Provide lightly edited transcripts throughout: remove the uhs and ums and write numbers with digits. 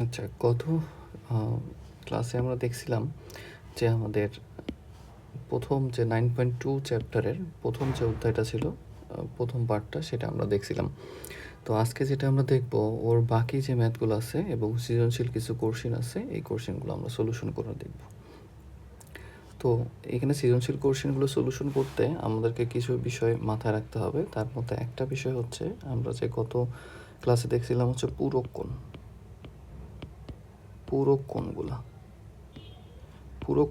আচ্ছা, গত ক্লাসে আমরা দেখছিলাম যে আমাদের প্রথম যে 9.2 চ্যাপ্টারের প্রথম যে অধ্যায়টা ছিল, প্রথম পার্টটা সেটা আমরা দেখছিলাম। তো আজকে যেটা আমরা দেখব, ওর বাকি যে ম্যাথগুলো আছে এবং সৃজনশীল কিছু কোশ্চেন আছে, এই কোশ্চেনগুলো আমরা সলিউশন করে দেখব। তো এখানে সৃজনশীল কোশ্চেনগুলো সলিউশন করতে আমাদেরকে কিছু বিষয় মাথায় রাখতে হবে। তার মধ্যে একটা বিষয় হচ্ছে, আমরা যে গত ক্লাসে দেখছিলাম হচ্ছে পূরক কোণ। পূরক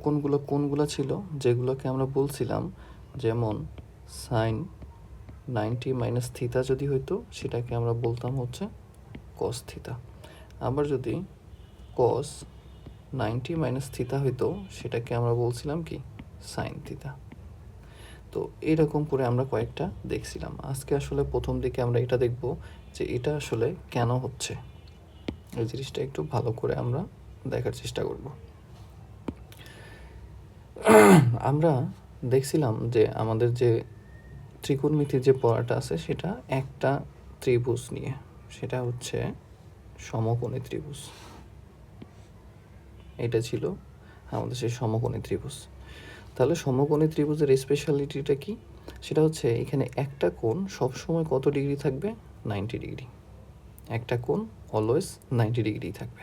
কোণগুলো কোনগুলো ছিল, যেগুলোকে আমরা বলছিলাম, যেমন সাইন 90 মাইনাস থিতা যদি হইতো, সেটাকে আমরা বলতাম হচ্ছে কস থিতা। আবার যদি কস 90 মাইনাস থিতা হইতো, সেটাকে আমরা বলছিলাম কি, সাইন থিতা। তো এরকম করে আমরা কয়েকটা দেখছিলাম। আজকে আসলে প্রথম দিকে আমরা এটা দেখব যে এটা আসলে কেন হচ্ছে, এই জিনিসটা একটু ভালো করে আমরা দেখার চেষ্টা করব। আমরা দেখছিলাম যে আমাদের যে ত্রিকোণমিতির যে পড়াটা আছে, সেটা একটা ত্রিভুজ নিয়ে, সেটা হচ্ছে সমকোণী ত্রিভুজ। এটা ছিল আমাদের সেই সমকোণী ত্রিভুজ। তাহলে সমকোণী ত্রিভুজের স্পেশালিটিটা কি? সেটা হচ্ছে এখানে একটা কোণ সবসময় কত ডিগ্রি থাকবে? 90 ডিগ্রি। একটা কোণ অলওয়েজ 90 ডিগ্রি থাকবে।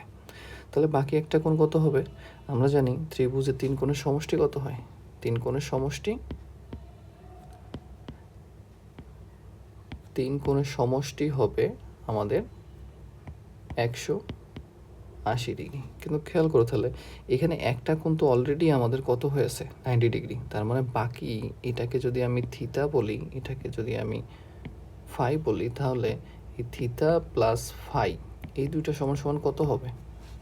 তাহলে বাকি একটা কোণ কত হবে? আমরা জানি ত্রিভুজের তিন কোণের সমষ্টি কত হয়? তিন কোণের সমষ্টি হবে আমাদের 180 ডিগ্রি। কিন্তু খেয়াল করো, তাহলে এখানে একটা কোণ তো অলরেডি আমাদের কত হয়েছে? 90 ডিগ্রি। তার মানে বাকি এটাকে যদি আমি থিতা বলি, এটাকে যদি আমি ফাই বলি, তাহলে এই থিতা প্লাস ফাই এই দুইটা সমান সমান কত হবে?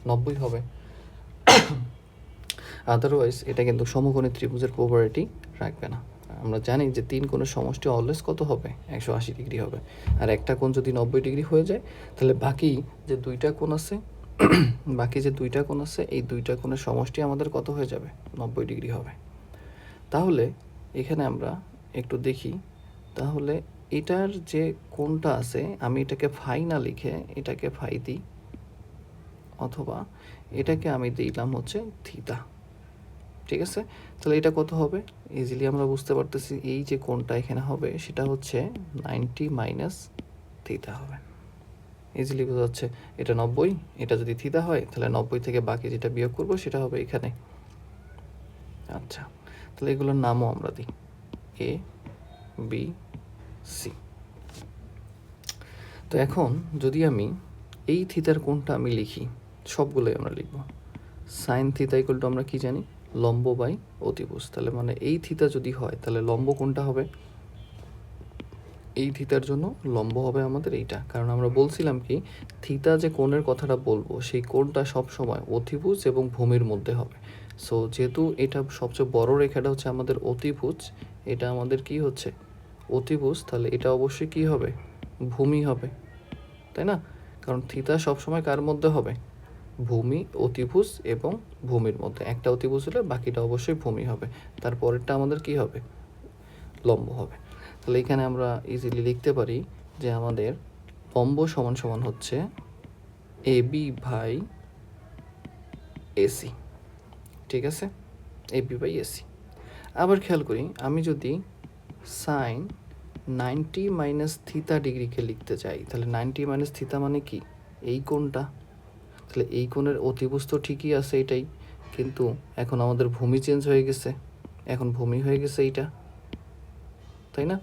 90 হবে। আদারওয়াইজ এটা কিন্তু সমকোণী ত্রিভুজের প্রপার্টি রাখবে না। আমরা জানি যে তিন কোণের সমষ্টি অলওয়েজ কত হবে? 180 ডিগ্রি হবে। আর একটা কোণ যদি 90 ডিগ্রি হয়ে যায়, তাহলে বাকি যে দুইটা কোণ আছে এই দুইটা কোণের সমষ্টি আমাদের কত হয়ে যাবে? 90 ডিগ্রি হবে। তাহলে এখানে আমরা একটু দেখি, তাহলে এটার যে কোণটা আছে, আমি এটাকে ফাই না লিখে এটাকে ফাই দিই, অথবা এটাকে আমি দিলাম হচ্ছে থিতা। ঠিক আছে? তাহলে এটা কত হবে? ইজিলি আমরা বুঝতে পারতেছি, এই যে কোণটা এখানে হবে সেটা হচ্ছে 90 মাইনাস থিতা হবে। ইজিলি বোঝা যাচ্ছে। এটা 90, এটা যদি থিতা হয়, তাহলে 90 থেকে বাকি যেটা বিয়োগ করবো সেটা হবে এখানে। আচ্ছা, তাহলে এগুলোর নামও আমরা দিই, এ বি সি। তো এখন যদি আমি এই থিতার কোণটা আমি লিখি, সবগুলোই আমরা লিখব সাইন থিতা ইকুয়াল টু, আমরা কি জানি, লম্ব বাই অতিভুজ। তাহলে মানে এই থিতা যদি হয়, তাহলে লম্ব কোনটা হবে? এই থিতার জন্য লম্ব হবে আমাদের এইটা, কারণ আমরা বলছিলাম কি, থিতা যে কোণের কথাটা বলবো, সেই কোণটা সবসময় অতিভুজ এবং ভূমির মধ্যে হবে। সো যেহেতু এটা সবচেয়ে বড় রেখাটা হচ্ছে আমাদের অতিভুজ, এটা আমাদের কি হচ্ছে? অতিভুজ। তাহলে এটা অবশ্যই কি হবে? ভূমি হবে, তাই না? কারণ থিতা সবসময় কার মধ্যে হবে? ভূমি, অতিভুজ এবং ভূমির মধ্যে। একটা অতিভুজ হলে বাকিটা অবশ্যই ভূমি হবে, তারপরেরটা আমাদের কি হবে? লম্ব হবে। তাহলে এখানে আমরা ইজিলি লিখতে পারি যে আমাদের লম্ব সমান সমান হচ্ছে এ বি বাই এসি। ঠিক আছে? A B by AC. আবার খেয়াল করি, আমি যদি সাইন 90 মাইনাস থিতা ডিগ্রিকে লিখতে চাই, তাহলে 90 মাইনাস থিতা মানে কি? এই কোণটা। তাহলে এই কোণের অতিভুজ তো ঠিকই আছে এটাই, কিন্তু এখন আমাদের ভূমি চেঞ্জ হয়ে গেছে, এখন ভূমি হয়ে গেছে এইটা, তাই না?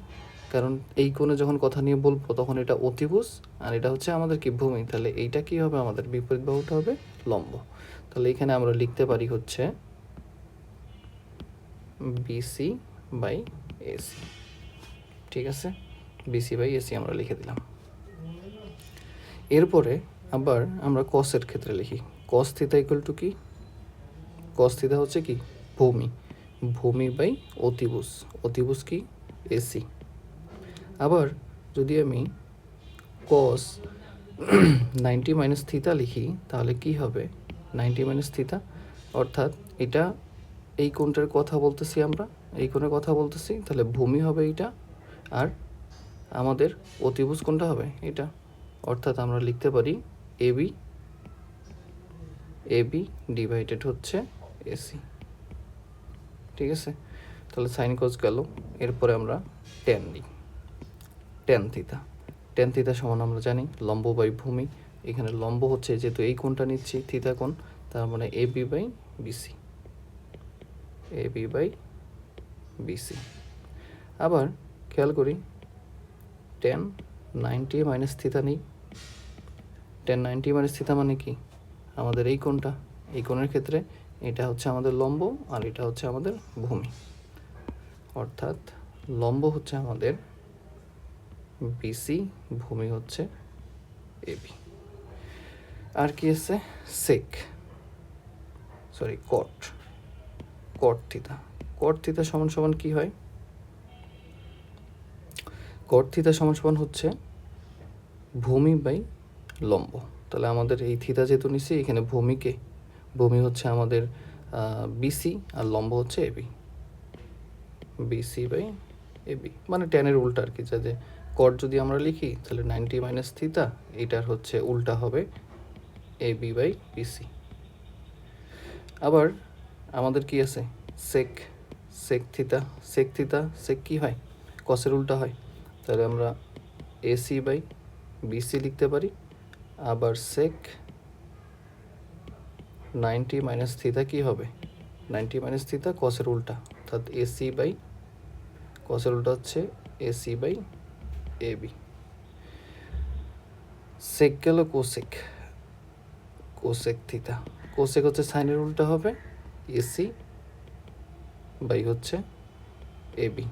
কারণ এই কোণে যখন কথা নিয়ে বলবো, তখন এটা অতিভুজ আর এটা হচ্ছে আমাদের কি, ভূমি। তাহলে এইটা কি হবে? আমাদের বিপরীত বাহুটা হবে লম্ব। তাহলে এখানে আমরা লিখতে পারি হচ্ছে বিসি বাই এসি। ঠিক আছে? বিসি বাই এসি আমরা লিখে দিলাম। এরপরে আবার আমরা কসের ক্ষেত্রে লিখি, কস থিতা ইকুয়াল টু কি? কস থিতা হচ্ছে কি? ভূমি বাই অতিভুজ। অতিভুজ কি? এসি। আবার যদি আমি কস 90 মাইনাস থিতা লিখি, তাহলে কি হবে? 90 মাইনাস থিতা, অর্থাৎ এটা এই কোণটার কথা বলতেছি, আমরা এই কোণের কথা বলতেছি, তাহলে ভূমি হবে এইটা, আর আমাদের অতিভুজ কোণটা হবে এটা। অর্থাৎ আমরা লিখতে পারি এবি এবি ডিভাইডেড হচ্ছে এসি। ঠিক আছে, তাহলে সাইন কস গেল। এরপরে আমরা ট্যান নিই, ট্যান থিতা। ট্যান থিতা সমান আমরা জানি লম্ব বাই ভূমি। এখানে লম্ব হচ্ছে যেহেতু এই কোণটা নিচ্ছি থিতা কোণ, তার মানে AB by BC, AB by BC. আবার খেয়াল করি টেন 90 মাইনাস থিতা নিই। টেন 90 মাইনাস থিতা মানে কি, আমাদের এই কোণটা, এই কোণের ক্ষেত্রে এটা হচ্ছে আমাদের লম্ব আর এটা হচ্ছে আমাদের ভূমি, অর্থাৎ লম্ব হচ্ছে আমাদের বিসি, ভূমি হচ্ছে এবি। আর কি আছে, সেক সরি কট, কট থিতা। কট থিতা সমান সমান কি হয়, কট থিতা সমান সমান হচ্ছে ভূমি বাই লম্ব। তাহলে আমাদের এই থিতা যেহেতু নিচ্ছি, এখানে ভূমিকে, ভূমি হচ্ছে আমাদের বিসি আর লম্ব হচ্ছে এবি, বিসি বাই এবি, মানে ট্যানের উল্টা আর কি। যে কট যদি আমরা লিখি তাহলে 90 মাইনাস থিতা, এটার হচ্ছে উল্টা হবে এবি বাই বিসি। আবার আমাদের কি আছে, সেক, সেক থিতা। সেক থিতা, সেক কি হয়, কসের উল্টা হয়, তাহলে আমরা এসি বাই বিসি লিখতে পারি। আবার সেক 90 মাইনাস থিতা কী হবে, 90 মাইনাস থিতা কসের উল্টা, অর্থাৎ এসি বাই, কসের উল্টা হচ্ছে এসি বাই এবি। সেক গেল কোসেক, কোসেক থিতা। কোসেক হচ্ছে সাইনের উল্টা হবে এসি বাই হচ্ছে এবি।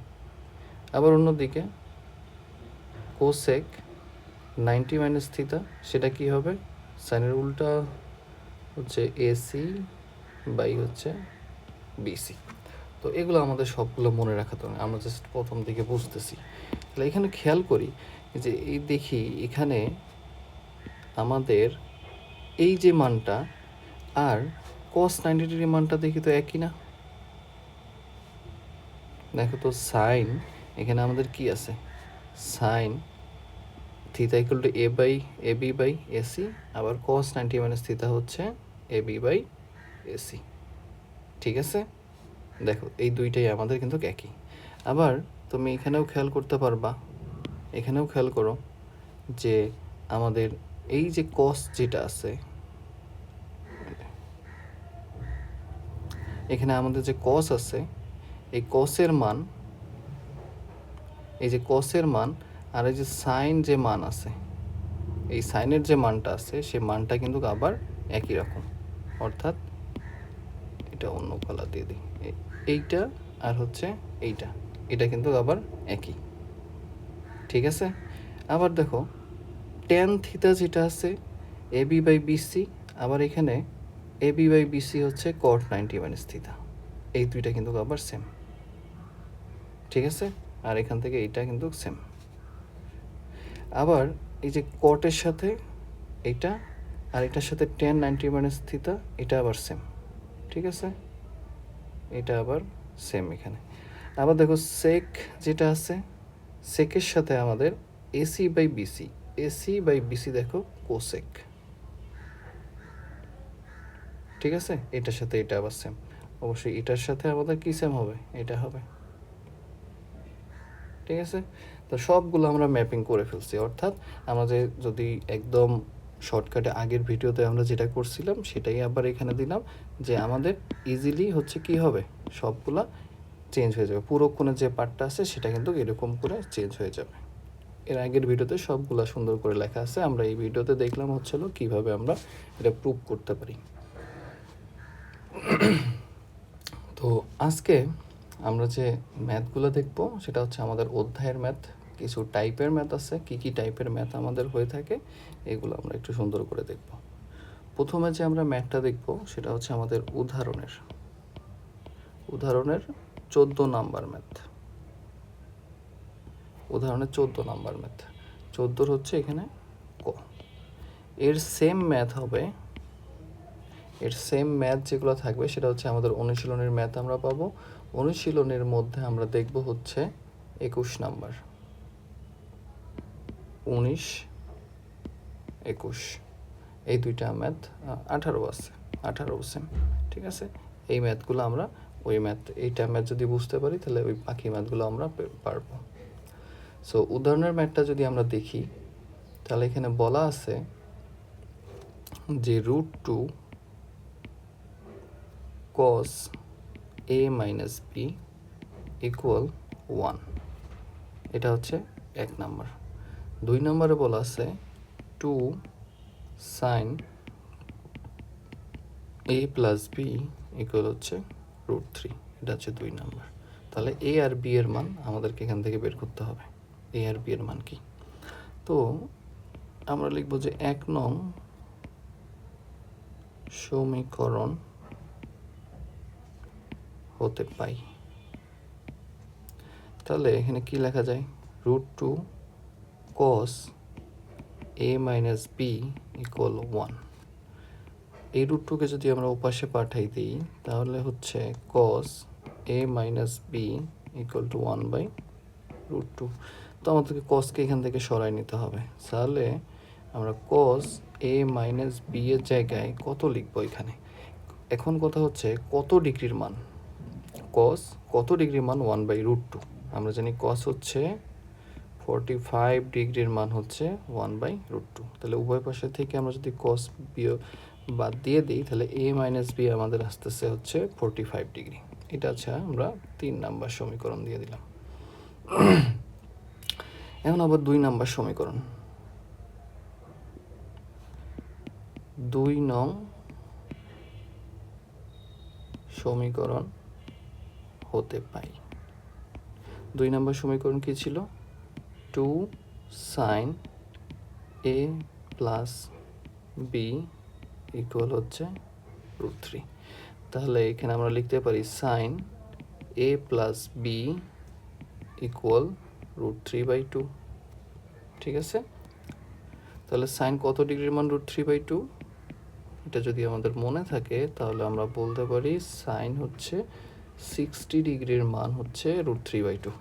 আবার অন্যদিকে কোসেক 90 মাইনাস থিতা, সেটা কি হবে, সাইনের উল্টা হচ্ছে এসি বাই হচ্ছে বিসি। তো এগুলো আমাদের সবগুলো মনে রাখাতে হবে, আমরা জাস্ট প্রথম দিকে বুঝতেছি। তাহলে এখানে খেয়াল করি যে এই দেখি এখানে আমাদের এই যে মানটা আর কস 90 ডিগ্রি মানটা দেখি তো একই না। দেখো তো সাইন, এখানে আমাদের কি আছে, sine theta equal to AB by AC, আবার কস 90 মাইনাস থিতা হচ্ছে এবি বাই এসি। ঠিক আছে, দেখো এই দুইটাই আমাদের কিন্তু একই। আবার তুমি এখানেও খেয়াল করতে পারবা, এখানেও খেয়াল করো যে আমাদের এই যে কস যেটা আছে, এখানে আমাদের যে কস আছে, এই কসের মান, এই যে কসের মান আর এই যে সাইন যে মান আছে, এই সাইনের যে মানটা আছে সে মানটা কিন্তু আবার একই রকম, অর্থাৎ এটা অন্য কালার দিয়ে দিই, এইটা আর হচ্ছে এইটা, এটা কিন্তু আবার একই। ঠিক আছে, আবার দেখো ট্যান থিতা যেটা আছে এবি বাই বিসি, আবার এখানে এবি বাই বিসি হচ্ছে কট 90 মাইনাস থিতা, এই দুইটা কিন্তু আবার সেম। ঠিক আছে, আর এখান থেকে এইটা কিন্তু সেম। আবার এই যে কটের সাথে এইটা আর এটার সাথে ট্যান 90 মাইনাস থিতা, এটা আবার সেম। ঠিক আছে, এটা আবার সেম এখানে। আবার দেখো সেক যেটা আছে, সেকের সাথে আমাদের AC by BC, AC by BC দেখো কোসেক। ঠিক আছে, এটার সাথে এটা আবার সেম, অবশ্যই এটার সাথে আমাদের কি সেম হবে, এটা হবে। ঠিক আছে, তো সবগুলো আমরা ম্যাপিং করে ফেলছি, অর্থাৎ আমাদের যদি একদম শর্টকাটে আগের ভিডিওতে আমরা যেটা করছিলাম সেটাই আবার এখানে দিলাম, যে আমাদের ইজিলি হচ্ছে কি হবে, সবগুলা চেঞ্জ হয়ে যাবে, পুরো কোণের যে পার্টটা আছে সেটা কিন্তু এরকম করে চেঞ্জ হয়ে যাবে। এর আগের ভিডিওতে সবগুলা সুন্দর করে লেখা আছে, আমরা এই ভিডিওতে দেখলাম হচ্ছিল কিভাবে আমরা এটা প্রুভ করতে পারি। তো আজকে আমরা যে ম্যাথগুলো দেখব সেটা হচ্ছে আমাদের অধ্যায়ের ম্যাথ, কিছু টাইপের ম্যাথ আছে, কি কি টাইপের ম্যাথ আমাদের হয়ে থাকে এগুলো আমরা একটু সুন্দর করে দেখব। প্রথমে যে আমরা ম্যাথটা দেখব সেটা হচ্ছে আমাদের উদাহরণের 14 নাম্বার ম্যাথ, উদাহরণের 14 নাম্বার ম্যাথ, 14 হচ্ছে এখানে ক। এর সেম ম্যাথ হবে, এর সেম ম্যাথ যেগুলো থাকবে সেটা হচ্ছে আমাদের অনুশীলনের ম্যাথ আমরা পাবো। অনুশীলনের মধ্যে আমরা দেখব হচ্ছে 21 নাম্বার, 19, 21, এই দুইটা ম্যাথ, 18 আছে, 18 সেম। ঠিক আছে, এই ম্যাথগুলো আমরা ওই ম্যাথ, এইটা ম্যাথ যদি বুঝতে পারি তাহলে ওই বাকি ম্যাথগুলো আমরা পারবো। সো উদাহরণের ম্যাথটা যদি আমরা দেখি তাহলে এখানে বলা আছে যে √2 cos a minus B equal 1, এটা হচ্ছে 1 নাম্বার। 2 নম্বরে বলা আছে 2 sin a plus B equal হচ্ছে √3, এটা হচ্ছে 2 নাম্বার। তাহলে এ আর বি এর মান আমাদেরকে এখান থেকে বের করতে হবে। এ আর বি এর মান কি? তো আমরা লিখব যে 1 নং সমীকরণ হতে পাই। তাহলে এখানে কি লেখা যায়? √2 cos a minus B equal 1। এই √2কে যদি আমরা ওপাশে পাঠাই দিই তাহলে হচ্ছে cos a minus B equal to 1/√2। তো আমাদেরকে cosকে এখান থেকে সরাই নিতে হবে। তাহলে আমরা cos a মাইনাস বি এর জায়গায় কত লিখবো এখানে? এখন কথা হচ্ছে কত ডিগ্রির মান? cos কত ডিগ্রির মান? 1/√2। আমরা জানি cos হচ্ছে 45 ডিগ্রির মান হচ্ছে 1/√2। তাহলে উভয় পাশে থেকে আমরা যদি cos বিয়োগ বাদ দিয়ে দিই তাহলে a মাইনাস বি আমাদের আসতেছে হচ্ছে 45 ডিগ্রি। এটা আচ্ছা আমরা 3 নাম্বার সমীকরণ দিয়ে দিলাম। এখন আবার 2 নাম্বার সমীকরণ, 2 নং সমীকরণ হতে পাই। 2 নাম্বার সমীকরণ কি ছিল? 2 sin a plus B equal হচ্ছে √3। তাহলে এখানে আমরা লিখতে পারি sin a plus B equal √3/2। ঠিক আছে, তাহলে সাইন কত ডিগ্রির মান? √3/2। এটা যদি আমাদের মনে থাকে তাহলে আমরা বলতে পারি সাইন হচ্ছে 60 ডিগ্রির মান হচ্ছে √3/2।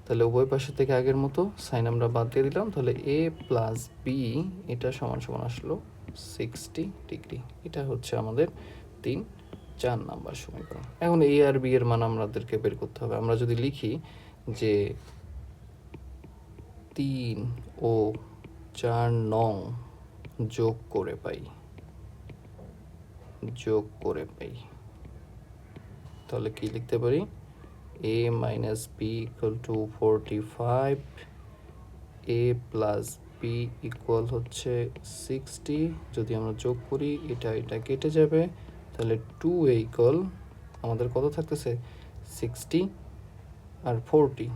তাহলে উভয় পাশে থেকে আগের মতো সাইন আমরা বাদ দিয়ে দিলাম। তাহলে a প্লাস বি এটা সমান সমান আসলো 60 ডিগ্রি। এটা হচ্ছে আমাদের 4 নাম্বার সমীকরণ। এখন a আর b এর মান আমাদেরকে বের করতে হবে। আমরা যদি লিখি যে 3 ও 4 নং যোগ করে পাই, তাহলে কি লিখতে পারি? a minus B equal to 45, a plus B equal হচ্ছে 60। যদি আমরা যোগ করি এটা কেটে যাবে, তাহলে 2a ইকুয়াল আমাদের কত থাকতেছে? 60 আর 40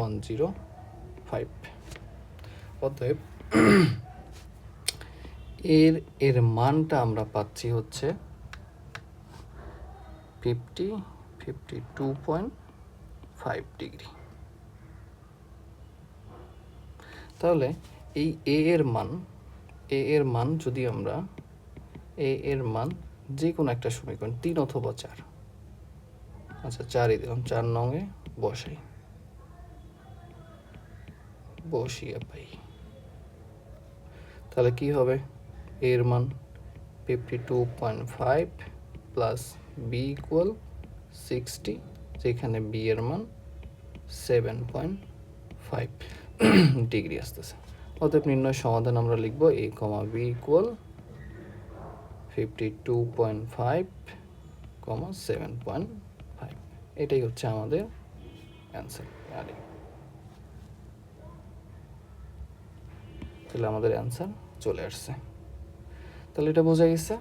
105। অতএব এর মানটা আমরা পাচ্ছি হচ্ছে 52.5 ডিগ্রি। তাহলে এই a এর মান যদি আমরা a এর মান যে কোনো একটা সমীকরণ 3 অথবা 4, আচ্ছা 4ই দিলাম, 4 নংয়ে বসিয়ে পাই, তাহলে কি হবে? এর মান 52.5 প্লাস বি ইকুয়াল 60, যেখানে বি এর মান 7.5 ডিগ্রি আসতেছে। অতএব নির্ণয় সমাধান আমরা লিখব a, b ইকুয়াল 52.5, 7.5। এটাই হচ্ছে আমাদের অ্যান্সার। তাহলে আমাদের অ্যান্সার চলে আসছে। তাহলে এটা বোঝা গেছে।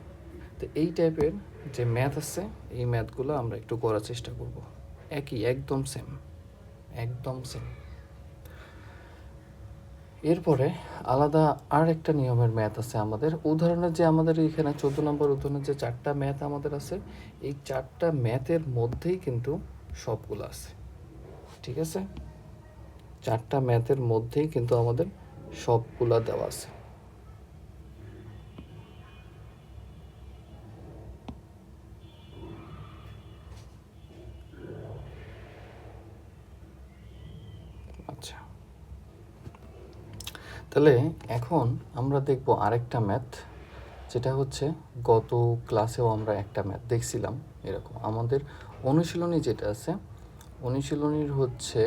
তো এই টাইপের যে ম্যাথ আছে এই ম্যাথগুলো আমরা একটু করার চেষ্টা করব। একদম সেম। এরপরে আলাদা আর একটা নিয়মের ম্যাথ আছে আমাদের। উদাহরণের যে আমাদের এখানে 14 নম্বর উদাহরণের যে 4টা ম্যাথ আমাদের আছে, এই 4টা ম্যাথের মধ্যেই কিন্তু সবগুলো আছে। ঠিক আছে, 4টা ম্যাথের মধ্যেই কিন্তু আমাদের সবগুলা দেওয়া আছে। আচ্ছা, তাহলে এখন আমরা দেখব আরেকটা ম্যাথ। যেটা হচ্ছে গত ক্লাসেও আমরা একটা ম্যাথ দেখছিলাম এরকম। আমাদের অনুশীলনী যেটা আছে, অনুশীলনীর হচ্ছে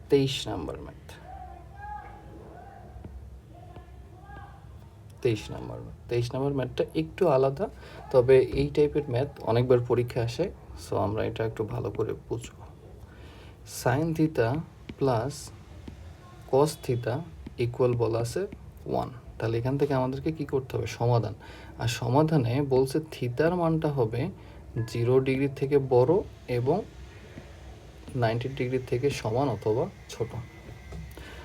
23 নাম্বার ম্যাথ। 23 নাম্বার ম্যাথটা একটু আলাদা, তবে এই টাইপের ম্যাথ অনেকবার পরীক্ষা আসে, সো আমরা এটা একটু ভালো করে বুঝব। সাইন থিতা প্লাস কস থিতা ইকুয়াল বলা আছে 1। তাহলে এখান থেকে আমাদেরকে কি করতে হবে? সমাধান। আর সমাধানে বলছে থিতার মানটা হবে 0 ডিগ্রি থেকে বড় এবং 90 ডিগ্রি থেকে সমান অথবা ছোট।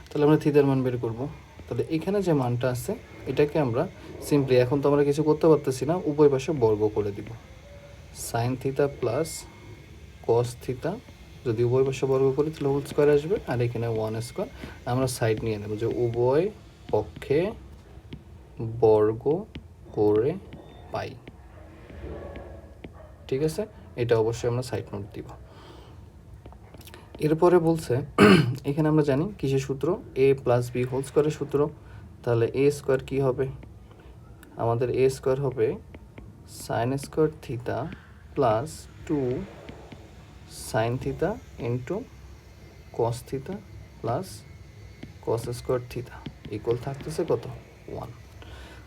তাহলে আমরা থিতার মান বের করব। তাহলে এখানে যে মানটা আছে এটাকে আমরা সিম্পলি, এখন তো আমরা কিছু করতে পারতেছি না, উভয় পাশে বর্গ করে দিব। সাইন থিতা প্লাস কস থিতা, যদি উভয় পাশে বর্গ করি তাহলে হোল স্কোয়ার আসবে, আর এখানে 1 স্কোয়ার। আমরা সাইড নিয়ে নেব যে উভয় পক্ষে বর্গ করে পাই। ঠিক আছে, এটা অবশ্যই আমরা সাইড নোট দিব। এরপরে বলছে এখানে আমরা জানি কিসের সূত্র? a প্লাস বি হোল স্কোয়ারের সূত্র। তাহলে এ স্কোয়ার কী হবে? আমাদের এ স্কোয়ার হবে sine square theta plus 2 sine থিতা into cos theta plus cos square theta equal থাকতেছে কত? 1।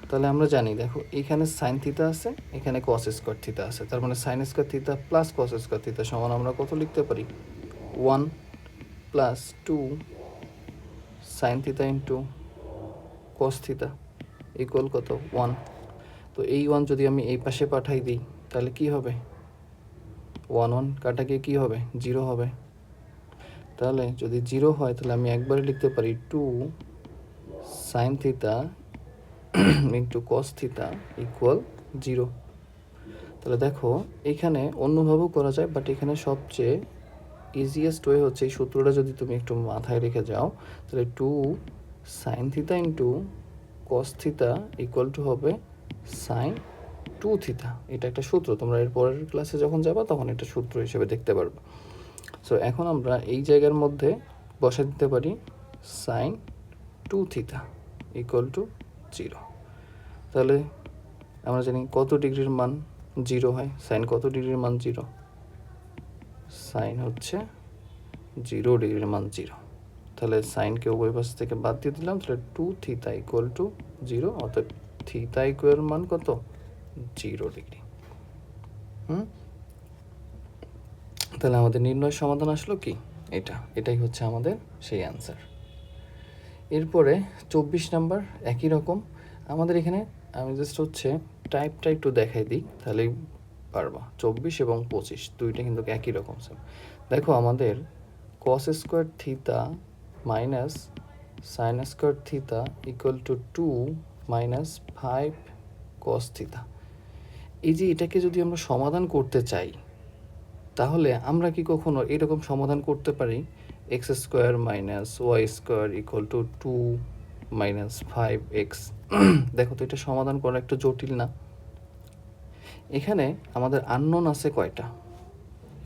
তাহলে আমরা জানি, দেখো এখানে সাইন থিতা আছে, এখানে কস স্কোয়ার থিতা আছে, তার মানে sign square theta plus cos square theta সমান আমরা কত লিখতে পারি? 1 প্লাস 2 সাইন থিতা ইন্টু কস থিতা ইকুয়াল কত? 1। তো এই 1 যদি আমি এই পাশে পাঠাই দিই তাহলে কি হবে? 1 1 কাটা গিয়ে কী হবে? 0 হবে। তাহলে যদি 0 হয় তাহলে আমি একবারে লিখতে পারি 2 সাইন থিতা ইন্টু কস থিতা ইকুয়াল 0। তাহলে দেখো এখানে অন্যভাবেও করা যায়, বাট এখানে সবচেয়ে ইজিয়েস্ট ওয়ে হচ্ছে এই সূত্রটা যদি তুমি একটু মাথায় রেখে যাও, তাহলে 2 সাইন থিতা ইন্টু কস থিতা ইকুয়াল টু হবে সাইন 2 থিতা। এটা একটা সূত্র, তোমরা এর পরের ক্লাসে যখন যাবা তখন এটা সূত্র হিসেবে দেখতে পারবে। সো এখন আমরা এই জায়গার মধ্যে বসে দিতে পারি সাইন 2 থিতা ইকুয়াল টু 0। তাহলে আমরা জানি কত ডিগ্রির মান 0 হয়? সাইন কত ডিগ্রির মান 0? সাইন হচ্ছে 0 ডিগ্রির মান 0। তাহলে সাইনকে উভয় পাশ থেকে বাদ দিয়ে দিলাম, তাহলে 2 থিতা ইকুয়াল টু 0, অর্থাৎ থিতা ইকুয়াল মান কত? 0 ডিগ্রি। তাহলে আমাদের নির্ণয় সমাধান আসলো কি? এটাই হচ্ছে আমাদের সেই অ্যান্সার। এরপরে 24 নাম্বার একই রকম। আমাদের এখানে আমি জাস্ট হচ্ছে টাইপটা একটু দেখাই দিই, তাহলেই পারবা। 24 এবং 25 দুইটা কিন্তু একই রকম। দেখো আমাদের কস square theta minus sine square theta equal to 2 minus 5 কস থিতা। এই যে এটাকে যদি আমরা সমাধান করতে চাই তাহলে আমরা কি কখনো এরকম সমাধান করতে পারি? X square minus Y square equal to 2 minus 5x। দেখো তো এটা সমাধান করা একটু জটিল না? এখানে আমাদের আননোন আছে কয়টা?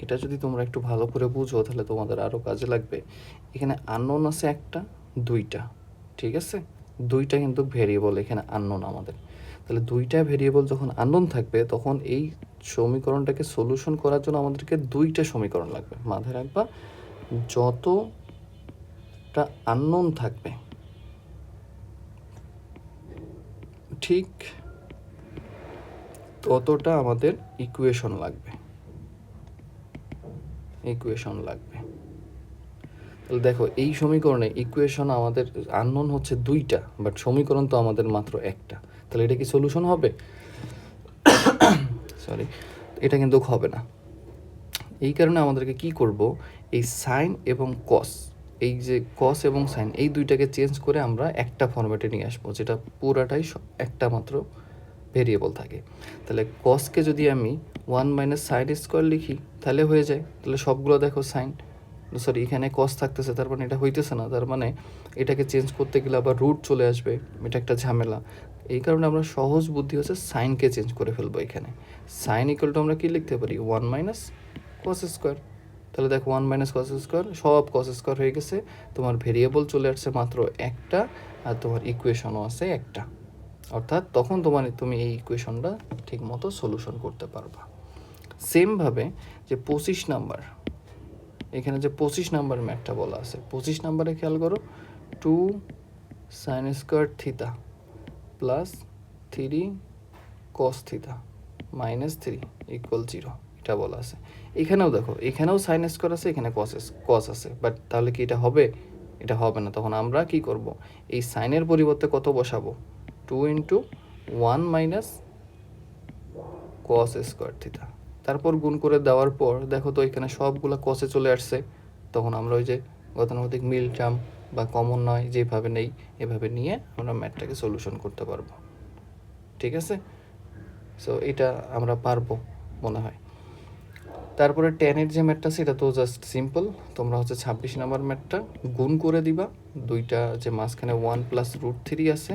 এটা যদি তোমরা একটু ভালো করে বুঝো তাহলে তোমাদের আরও কাজে লাগবে। এখানে আননোন আছে একটা, দুইটা, ঠিক আছে? দুইটা কিন্তু ভেরিয়েবল এখানে আননোন আমাদের। তাহলে দুইটা ভেরিয়েবল যখন আননোন থাকবে তখন এই সমীকরণটাকে সলিউশন করার জন্য আমাদেরকে দুইটা সমীকরণ লাগবে। মাথায় রাখবা, যতটা আননোন থাকবে ঠিক ততটা আমাদের ইকুয়েশন লাগবে। তাহলে দেখো এই সমীকরণে ইকুয়েশন আমাদের আননোন হচ্ছে দুইটা, বাট সমীকরণ তো আমাদের মাত্র একটা। তাহলে এটা কি সলিউশন হবে? সরি, এটা কিন্তু হবে না। এই কারণে আমাদেরকে কি করব? এই সাইন এবং কস, এই যে কস এবং সাইন এই দুইটাকে চেঞ্জ করে আমরা একটা ফরম্যাটে নিয়ে আসবো, যেটা পুরাটাই একটা মাত্র ভেরিয়েবল থাকে। তাহলে কসকে যদি আমি 1 মাইনাস সাইন স্কোয়ার লিখি তাহলে হয়ে যায়। তাহলে সবগুলো দেখো সাইন, সরি এখানে কস থাকতেছে, তার মানে এটা হইতেছে না, তার মানে এটাকে চেঞ্জ করতে গেলে আবার রুট চলে আসবে, এটা একটা ঝামেলা। এই কারণে আমরা সহজ বুদ্ধি হচ্ছে সাইনকে চেঞ্জ করে ফেলবো। এখানে সাইন ইকুয়াল টু আমরা কি লিখতে পারি? 1 মাইনাস কস স্কোয়ার। তাহলে দেখো 1 মাইনাস কস স্কোয়ার, সব কস স্কোয়ার হয়ে গেছে, তোমার ভেরিয়েবল চলে আসছে মাত্র একটা, আর তোমার ইকুয়েশনও আছে একটা। অর্থাৎ তখন তুমি এই ইকুয়েশনটা ঠিক মতো সলিউশন করতে পারবা। সেমভাবে যে 25 নাম্বার, এখানে যে 25 নাম্বার ম্যাথটা বলা আছে, 25 নাম্বারে খেয়াল করো 2 সাইন স্কোয়ার থিতা প্লাস 3 কস থিতা মাইনাস 3 ইকুয়াল 0 এটা বলা আছে। এখানেও দেখো, এখানেও সাইন স্কোয়ার আছে, এখানে কস আছে, বাট তাহলে কি এটা হবে? এটা হবে না। তখন আমরা কি করব, এই সাইনের পরিবর্তে কত বসাবো? 2 ইন্টু 1 মাইনাস কস স্কোয়ার থিতা, তারপর গুণ করে দেওয়ার পর দেখো তো এখানে সবগুলা কসে চলে আসছে। তখন আমরা ওই যে গতানুগতিক মিল টার্ম বা কমন নয় যেভাবে নেই এভাবে নিয়ে আমরা ম্যাথটাকে সলিউশন করতে পারবো। ঠিক আছে, সো এটা আমরা পারবো মনে হয়। তারপরে টেনের যে ম্যাথটা সেটা তো জাস্ট সিম্পল, তোমরা হচ্ছে 26 নাম্বার ম্যাথটা গুণ করে দিবা, দুইটা যে মাঝখানে 1 প্লাস রুট 3 আছে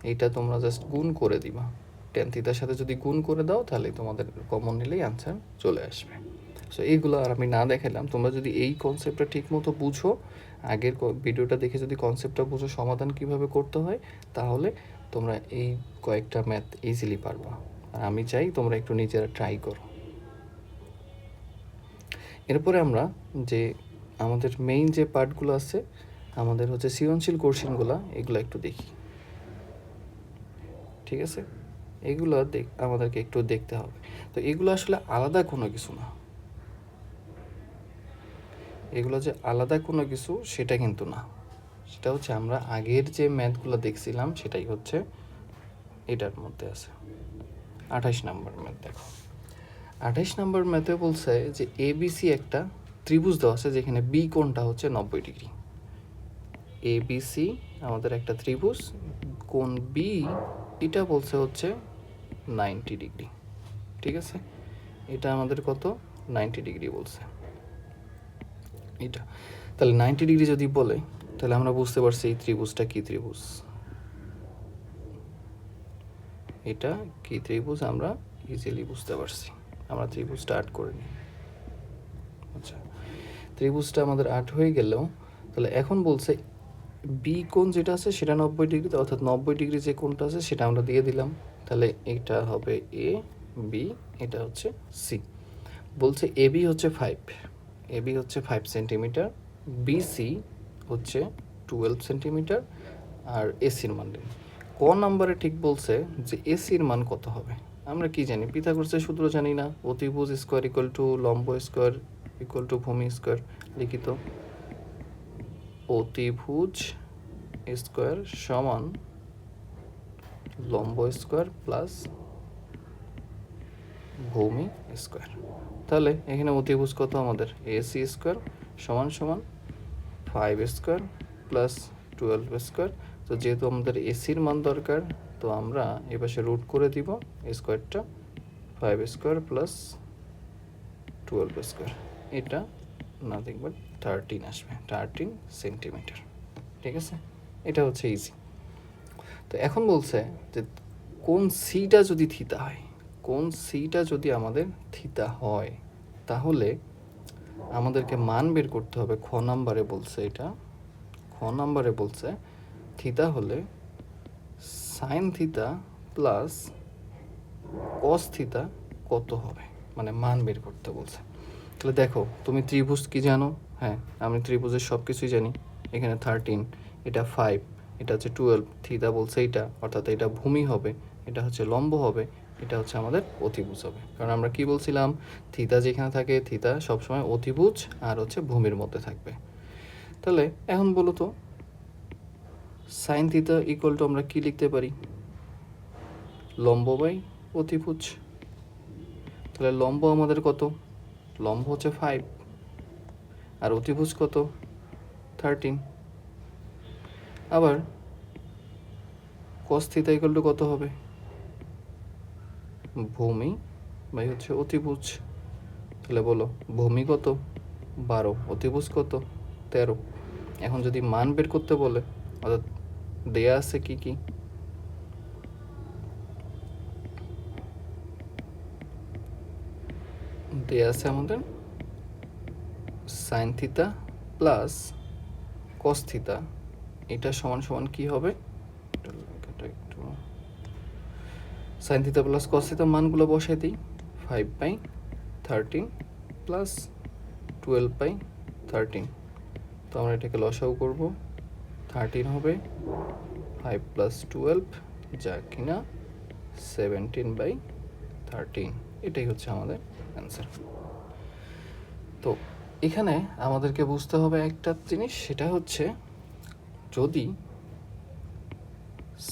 এইটা তোমরা জাস্ট গুণ করে দিবা। টেন থিতার সাথে যদি গুণ করে দাও তাহলে তোমাদের কমন নিলেই আনসার চলে আসবে। সো এইগুলো আর আমি না দেখালাম, তোমরা যদি এই কনসেপ্টটা ঠিক মতো বুঝো, আগের ভিডিওটা দেখে যদি কনসেপ্টটা বুঝো সমাধান কিভাবে করতে হয়, তাহলে তোমরা এই কয়েকটা ম্যাথ ইজিলি পারবা। আর আমি চাই তোমরা একটু নিজেরা ট্রাই করো। এরপরে আমরা যে আমাদের মেইন যে পার্টগুলো আছে আমাদের হচ্ছে সৃজনশীল কোশ্চেনগুলো, এগুলো একটু দেখি। ঠিক আছে, এগুলো আমাদেরকে একটু দেখতে হবে। তো এগুলো আসলে আলাদা কোনো কিছু না, এগুলো যে আলাদা কোনো কিছু সেটা কিন্তু না, সেটা হচ্ছে আমরা আগের যে ম্যাথগুলো দেখছিলাম সেটাই হচ্ছে এটার মধ্যে আছে। 28 নাম্বার ম্যাথ দেখো, 28 নাম্বার ম্যাথে বলছে যে এবিসি একটা ত্রিভুজ দেওয়া আছে যেখানে বি কোণটা হচ্ছে 90 ডিগ্রি। এবিসি আমাদের একটা ত্রিভুজ, কোণ বি এটা বলছে হচ্ছে 90 ডিগ্রি। ঠিক আছে, এটা আমাদের কত 90 ডিগ্রি বলছে এটা। তাহলে 90 ডিগ্রি যদি বলে তাহলে আমরা বুঝতে পারছি এই ত্রিভুজটা কি ত্রিভুজ, এটা কি ত্রিভুজ আমরা ইজিলি বুঝতে পারছি। আমরা ত্রিভুজটা আর্ট করে নিই। আচ্ছা, ত্রিভুজটা আমাদের আর্ট হয়ে গেলেও তাহলে এখন বলছে বি কোণ যেটা আছে সেটা 90 ডিগ্রিতে, অর্থাৎ 90 ডিগ্রি যে কোণটা আছে সেটা আমরা দিয়ে দিলাম। তাহলে এটা হবে এ বি, এটা হচ্ছে সি। বলছে এ বি হচ্ছে 5, এ বি হচ্ছে 5 সেন্টিমিটার, বিসি হচ্ছে 12 সেন্টিমিটার, আর এসির মান নেই। ক নাম্বারে ঠিক বলছে যে এসির মান কত হবে। আমরা কি জানি, পিথাগোরাসের সূত্র জানি না, অতিভুজ স্কোয়ার ইকুয়াল টু লম্ব স্কোয়ার ইকুয়াল টু ভূমি স্কোয়ার। লিখিত অতিভুজ স্কোয়ার সমান লম্ব স্কোয়ার প্লাস ভূমি স্কোয়ার। তাহলে এখানে অতিভুজ কত আমাদের, এসি স্কোয়ার সমান সমান 5 স্কোয়ার প্লাস 12 স্কোয়ার। তো যেহেতু আমাদের এসির মান দরকার, তো আমরা এপাশে রুট করে দিব স্কোয়ারটা, 5 স্কোয়ার প্লাস 12 স্কোয়ার, এটা নাথিং বাট 13 আসবে, 13 সেন্টিমিটার। ঠিক আছে, এটা হচ্ছে ইজি। তো এখন বলছে যে কোন সিটা যদি থিতা হয়, কোন সিটা যদি আমাদের থিতা হয় তাহলে আমাদেরকে মান বের করতে হবে। খ নাম্বারে বলছে এটা, খ নাম্বারে বলছে থিতা হলে সাইন থিতা প্লাস কস থিতা কত হবে, মানে মান বের করতে বলছে। তাহলে দেখো তুমি ত্রিভুজ কি জানো, হ্যাঁ আমি ত্রিভুজের সব কিছুই জানি। এখানে 13, এটা 5, এটা হচ্ছে 12, থিতা বলছে এটা, অর্থাৎ এটা ভূমি হবে, এটা হচ্ছে লম্ব হবে, এটা হচ্ছে আমাদের অতিভুজ হবে। কারণ আমরা কি বলছিলাম, থিতা যেখানে থাকে থিতা সবসময় অতিভুজ আর হচ্ছে ভূমির মধ্যে থাকবে। তাহলে এখন বলো তো সাইন থিতা ইকুয়াল টু আমরা কি লিখতে পারি, লম্ব বাই অতিভুজ। তাহলে লম্ব আমাদের কত, লম্ব হচ্ছে 5 আর অতিভুজ কত 13। আবার cos থিতা ইকুয়াল টু কত হবে, ভূমি বাই হচ্ছে অতিভুজ। তাহলে বলো ভূমি কত 12, অতিভুজ কত 13। এখন যদি মান বের করতে বলে, অর্থাৎ দেয়া আছে কি কি, দেয়া আছে আমাদের সাইন থিতা প্লাস কস থিতা, এটা সমান সমান কি হবে, একটু সাইন থিতা প্লাস কস থিতা মানগুলো বসাই দিই। 5/13 প্লাস 12/13। তো আমরা এটাকে লসাও করব। 13 হবে 5 প্লাস 12, যা কিনা 17/13। এটাই হচ্ছে আমাদের অ্যান্সার। তো এখানে আমাদেরকে বুঝতে হবে একটা জিনিস, সেটা হচ্ছে যদি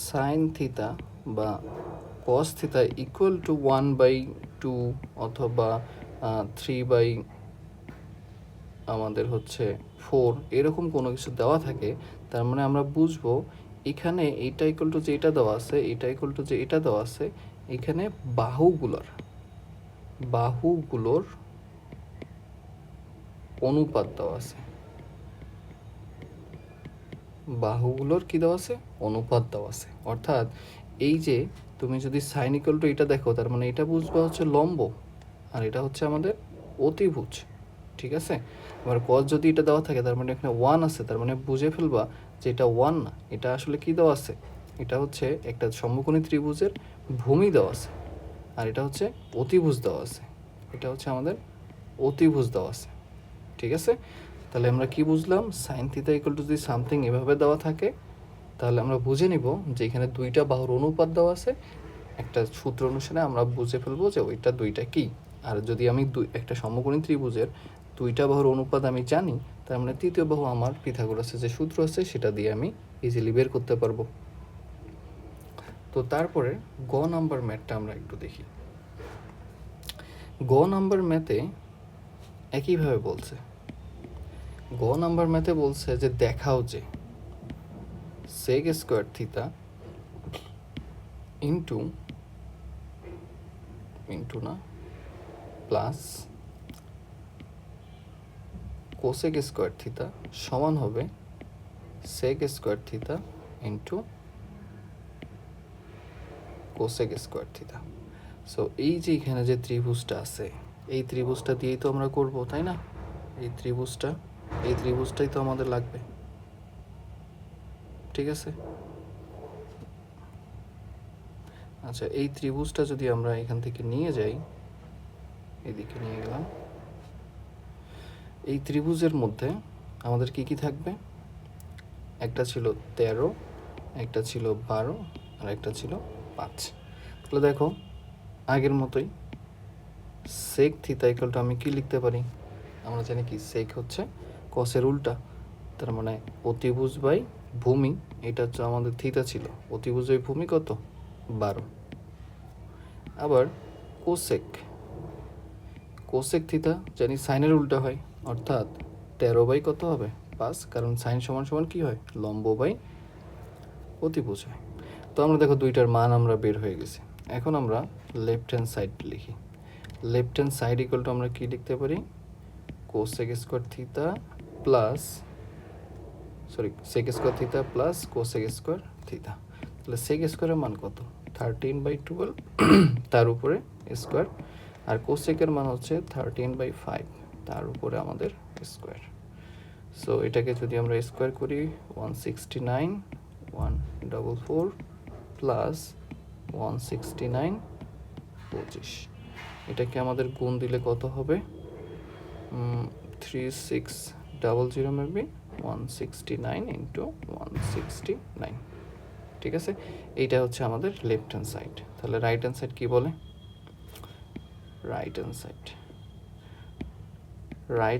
সাইন থিতা বা কস থিতা ইকুয়াল টু 1/2 অথবা 3 আমাদের হচ্ছে 4 এরকম কোনো কিছু দেওয়া থাকে, তার মানে আমরা বুঝবো এখানে এইটা ইকুয়াল টু যে এটা দেওয়া আছে, এটা ইকুয়াল টু যে এটা দেওয়া আছে, এখানে বাহুগুলোর অনুপাত দেওয়া আছে। বাহুগুলোর কি দেওয়া আছে? অনুপাত দেওয়া আছে। অর্থাৎ এই যে তুমি যদি সাইন ইকুয়াল টু এটা দেখো, তার মানে এটা বুঝবা হচ্ছে লম্ব, আর এটা হচ্ছে আমাদের অতিভুজ। ঠিক আছে? এবার কস যদি এটা দেওয়া থাকে, তার মানে এখানে 1 আছে, তার মানে বুঝে ফেলবা যে এটা 1 না, এটা আসলে কি দেওয়া আছে, এটা হচ্ছে একটা সমকোণী ত্রিভুজের ভূমি দেওয়া আছে, আর এটা হচ্ছে অতিভুজ দেওয়া আছে। এটা হচ্ছে আমাদের অতিভুজ দেওয়া আছে। ঠিক আছে? তাহলে আমরা কি বুঝলাম? সাইন থিটা ইকুয়াল টু যদি সামথিং এভাবে দেওয়া থাকে, তাহলে আমরা বুঝে নিব যে এখানে দুইটা বাহুর অনুপাত দেওয়া আছে। একটা সূত্র অনুসারে আমরা বুঝে ফেলবো যে ওইটা দুইটা কি। আর যদি আমি একটা সমকোণী ত্রিভুজের দুইটা বাহুর অনুপাত আমি জানি, তার মানে তৃতীয় বাহু আমার পিথাগোরাসের যে সূত্র আছে সেটা দিয়ে আমি ইজিলি বের করতে পারবো। তো তারপরে গ নাম্বার ম্যাথটা আমরা একটু দেখি। গ নাম্বার ম্যাথে একইভাবে বলছে। গ নাম্বার ম্যাথে বলছে যে দেখাও যে সেক স্কোয়ার থিতা ইন্টু না প্লাস কোসেক স্কোয়ার থিতা সমান হবে sec square theta into cosec square theta. So এই যে এখানে যে ত্রিভুজটা আছে, এই ত্রিভুজটা দিয়েই তো আমরা করব, তাই না? এই ত্রিভুজটাই তো আমাদের লাগবে। ঠিক আছে? আচ্ছা, এই ত্রিভুজটা যদি আমরা এখান থেকে নিয়ে যাই, এদিকে নিয়ে গেলাম, এই ত্রিভুজের মধ্যে আমাদের কি কি থাকবে? একটা ছিল 13, একটা ছিল 12, আর একটা ছিল 5। তাহলে দেখো আগের মতোই সেক থিতা ইকুয়াল টু আমি কি লিখতে পারি? আমরা জানি কি সেক হচ্ছে কসের উল্টা, তার মানে অতিভুজ বাই ভূমি। এটা হচ্ছে আমাদের থিতা ছিল, অতিভুজ বাই ভূমি কত? 12। আবার কোসেক থিতা জানি সাইনের উল্টা হয়, অর্থাৎ 13 কত হবে? 5, কারণ সাইন সমান সমান কি হয়? লম্ব বাই অতিভুজ হয়। তো আমরা দেখো দুইটার মান আমরা বের হয়ে গেছে। এখন আমরা লেফট হ্যান্ড সাইড লিখি। Left hand side equal to আমরা কি লিখতে পারি? Cosec square theta plus sec square theta plus cosec square theta. তাহলে সেক স্কোয়ারের মান কত? 13/12 তার উপরে স্কোয়ার, আর কোসেকের মান হচ্ছে 13/5 তার উপরে আমাদের স্কোয়ার। সো এটাকে যদি আমরা স্কোয়ার করি 169 144 প্লাস 169 25, এটাকে আমাদের গুণ দিলে কত হবে? 3600 মেবি 169 ইন্টু 169। ঠিক আছে? এইটা হচ্ছে আমাদের লেফট হ্যান্ড সাইড। তাহলে রাইট হ্যান্ড সাইড কি বলে? রাইট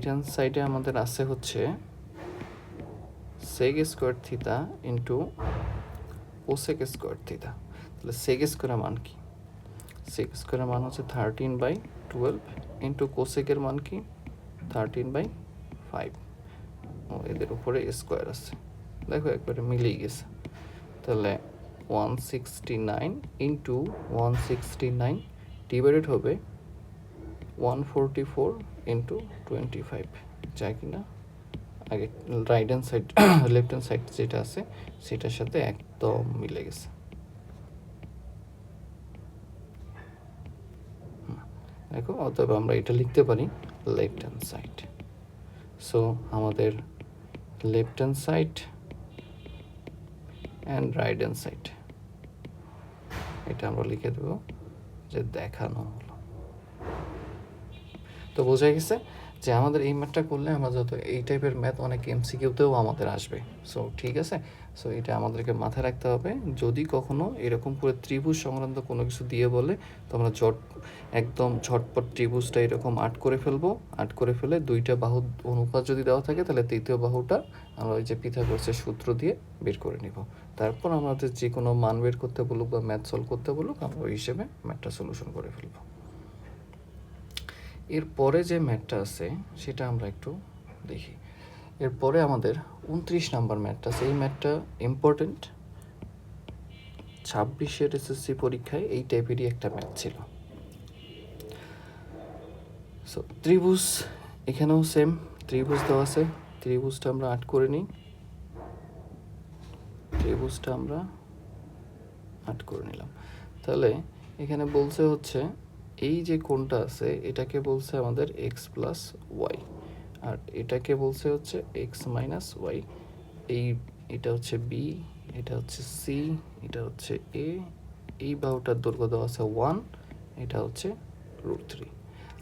হ্যান্ড সাইডে আমাদের আছে হচ্ছে sec square theta into cosec square theta. তাহলে সেক স্কোয়ারের মান কি? সেক স্কোয়ারের মান হচ্ছে 13/12 ইন্টু কোসেকের মান কি? 13/5। এদের উপরে স্কোয়ার আছে, দেখো একবারে মিলেই গেছে। তাহলে 169 ইন্টু 169 ডিভাইডেড হবে 144 ইন্টু 25, যা কিনা আগে right hand side left hand side যেটা আছে সেটার সাথে একদম মিলে গেছে। দেখো, অতএব আমরা এটা লিখতে পারি লেফট হ্যান্ড সাইড। সো আমাদের left hand side and right hand side এটা আমরা লিখে দেব যে দেখানো হলো। তো বোঝা গেছে যে আমাদের এই ম্যাথটা করলে আমরা যত এই টাইপের ম্যাথ অনেক এমসিকিউতেও আমাদের আসবে। সো ঠিক আছে, সো এটা আমাদেরকে মাথায় রাখতে হবে। যদি কখনো এরকম করে ত্রিভুজ সংক্রান্ত কোনো কিছু দিয়ে বলে তো আমরা একদম ঝটপট ত্রিভুজটা এরকম আট করে ফেলবো। আট করে ফেলে দুইটা বাহু অনুপাত যদি দেওয়া থাকে তাহলে তৃতীয় বাহুটা আমরা ওই যে পিথাগোরাসের সূত্র দিয়ে বের করে নিব। তারপর আমাদের যে কোনো মান বের করতে বলুক বা ম্যাথ সলভ করতে বলুক আমরা ওই হিসেবে ম্যাথটা সলিউশন করে ফেলবো। এরপরে যে ম্যাথটা আছে সেটা আমরা একটু দেখি। এরপরে আমাদের 29 নাম্বার ম্যাথটা আছে। এই ম্যাথটা ইম্পর্টেন্ট, 26-এর এসএসসি পরীক্ষায় এই টাইপেরই একটা ম্যাথ ছিল। সো ত্রিভুজ, এখানেও সেম ত্রিভুজ দেওয়া আছে। ত্রিভুজটা আমরা আট করে নিই। ত্রিভুজটা আমরা আট করে নিলাম। তাহলে এখানে বলছে হচ্ছে এই যে কোণটা আছে এটাকে বলছে আমাদের এক্স প্লাস ওয়াই, আর এটাকে বলছে হচ্ছে এক্স মাইনাস ওয়াই। এটা হচ্ছে বি, এটা হচ্ছে সি, এটা হচ্ছে এ। এই বাহুটার দৈর্ঘ্য দেওয়া আছে 1, এটা হচ্ছে √3।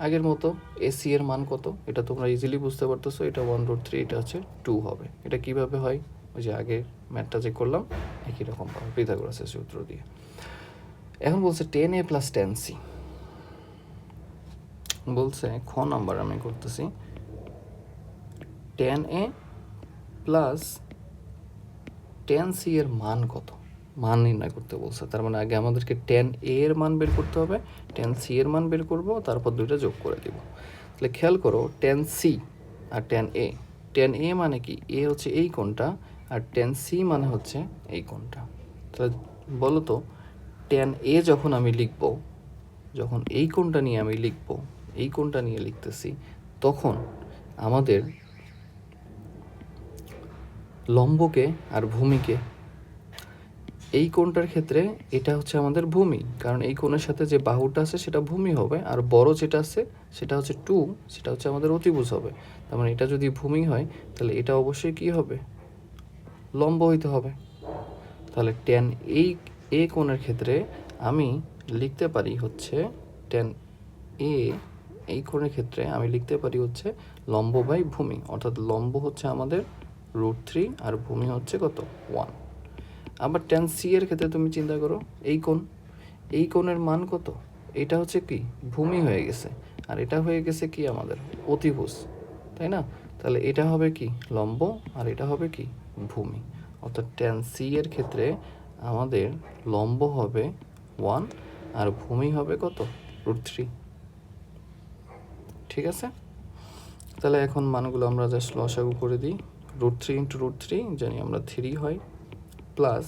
আগের মতো এসি এর মান কত এটা তোমরা ইজিলি বুঝতে পারতেছো, এটা 1√3, এটা হচ্ছে 2 হবে। এটা কিভাবে হয়, ওই যে আগে ম্যাথটা যে করলাম একই রকম পাবে পিথাগোরাসের সূত্র দিয়ে। এখন বলছে 10a + 10c, বলছে খ নাম্বার আমি করতেছি 10a + 10c এর মান কত, মান নির্ণয় করতে বলছে। তার মানে আগে আমাদেরকে 10a এর মান বের করতে হবে, 10c এর মান বের করব, তারপর দুইটা যোগ করে দিব। তাহলে খেয়াল করো 10c আর 10a, 10a মানে কি, এ হচ্ছে এই কোণটা আর 10c মানে হচ্ছে এই কোণটা। তাহলে বলো তো 10a যখন আমি লিখব, যখন এই কোণটা নিয়ে আমি লিখব, এই কোণটা নিয়ে লিখতেছি, তখন আমাদের লম্বকে আর ভূমিকে, এই কোণটার ক্ষেত্রে এটা হচ্ছে আমাদের ভূমি, কারণ এই কোণের সাথে যে বাহুটা আছে সেটা ভূমি হবে, আর বড় যেটা আছে সেটা হচ্ছে 2, সেটা হচ্ছে আমাদের অতিভুজ হবে। তার মানে এটা যদি ভূমি হয় তাহলে এটা অবশ্যই কি হবে, লম্ব হইতে হবে। তাহলে এই কোণের ক্ষেত্রে আমি লিখতে পারি হচ্ছে 10a, এই কোণের ক্ষেত্রে আমি লিখতে পারি হচ্ছে লম্ব বাই ভূমি, অর্থাৎ লম্ব হচ্ছে আমাদের √3 আর ভূমি হচ্ছে কত, 1। আবার 10c এর ক্ষেত্রে তুমি চিন্তা করো, এই কোণের মান কত, এটা হচ্ছে কি ভূমি হয়ে গেছে, আর এটা হয়ে গেছে কি আমাদের অতিভুজ, তাই না? তাহলে এটা হবে কি লম্ব আর এটা হবে কি ভূমি, অর্থাৎ 10c এর ক্ষেত্রে আমাদের লম্ব হবে 1 আর ভূমি হবে কত, √3। ঠিক আছে, তাহলে এখন মানগুলো আমরা জাস্ট লসাগু করে দিই। √3 × √3 জানি আমরা 3 হয়, প্লাস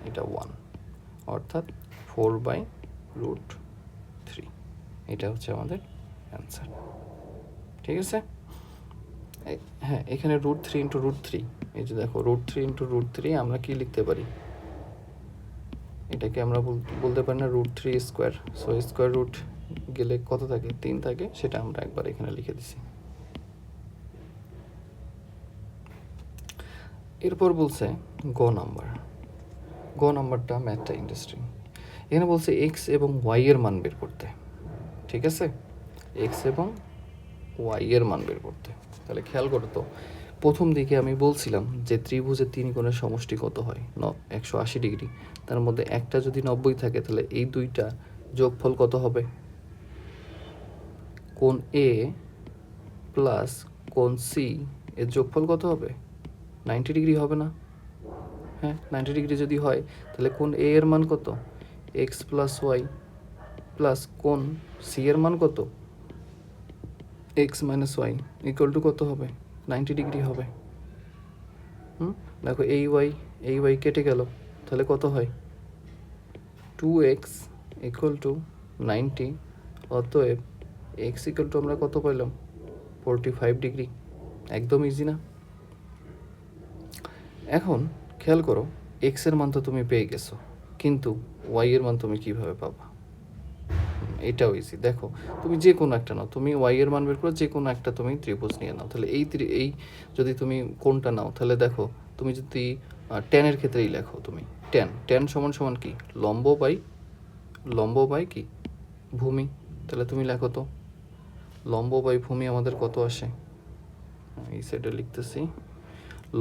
এটা 1, অর্থাৎ 4/√3। এটা হচ্ছে আমাদের অ্যান্সার। ঠিক আছে, হ্যাঁ এখানে √3 × √3, এই যে দেখো √3 × √3 আমরা কি লিখতে পারি, এটাকে আমরা বলতে পারি না √3²। সো স্কোয়ার রুট গেলে কত থাকে, 3 থাকে, সেটা আমরা একবার এখানে লিখে দিছি। এরপর বলছে গ নাম্বারটা ম্যাথটা ইন্টারেস্টিং। এখানে বলছে এক্স এবং ওয়াই এর মান বের করতে। ঠিক আছে, এক্স এবং ওয়াই এর মান বের করতে। তাহলে খেয়াল করো তো, প্রথম দিকে আমি বলছিলাম যে ত্রিভুজের 3 কোণের সমষ্টি কত হয়, 180 ডিগ্রি। তার মধ্যে একটা যদি 90 থাকে তাহলে এই দুইটা যোগফল কত হবে, কোণ এ প্লাস কোণ সি এর যোগফল কত হবে, 90 ডিগ্রি হবে না? হ্যাঁ 90 ডিগ্রি যদি হয় তাহলে কোণ এ এর মান কত, এক্স প্লাস ওয়াই, প্লাস কোণ সি এর মান কত, X minus Y, equal to কত হবে, 90 ডিগ্রি হবে। দেখো এই ওয়াই কেটে গেল, তাহলে কত হয়, 2x = 90, অতএব এক্স ইকুয়াল টু আমরা কত পাইলাম, 45 ডিগ্রি। একদম ইজি না? এখন খেয়াল করো, এক্স এর মান তো তুমি পেয়ে গেছো, কিন্তু ওয়াই এর মান তুমি কিভাবে পাবা? এটাও ইজি। দেখো তুমি যে কোনো একটা নাও, তুমি ওয়াই এর মান বের করো, যে কোনো একটা তুমি ত্রিভুজ নিয়ে নাও। তাহলে এই যদি তুমি কোনটা নাও, তাহলে দেখো তুমি যদি 10 এর ক্ষেত্রেই লেখো, তুমি 10 সমান কি, লম্ব বাই লম্ব বাই কি ভূমি, তাহলে তুমি লেখো তো লম্ব বাই ভূমি আমাদের কত আসে, এই সাইডে লিখতেছি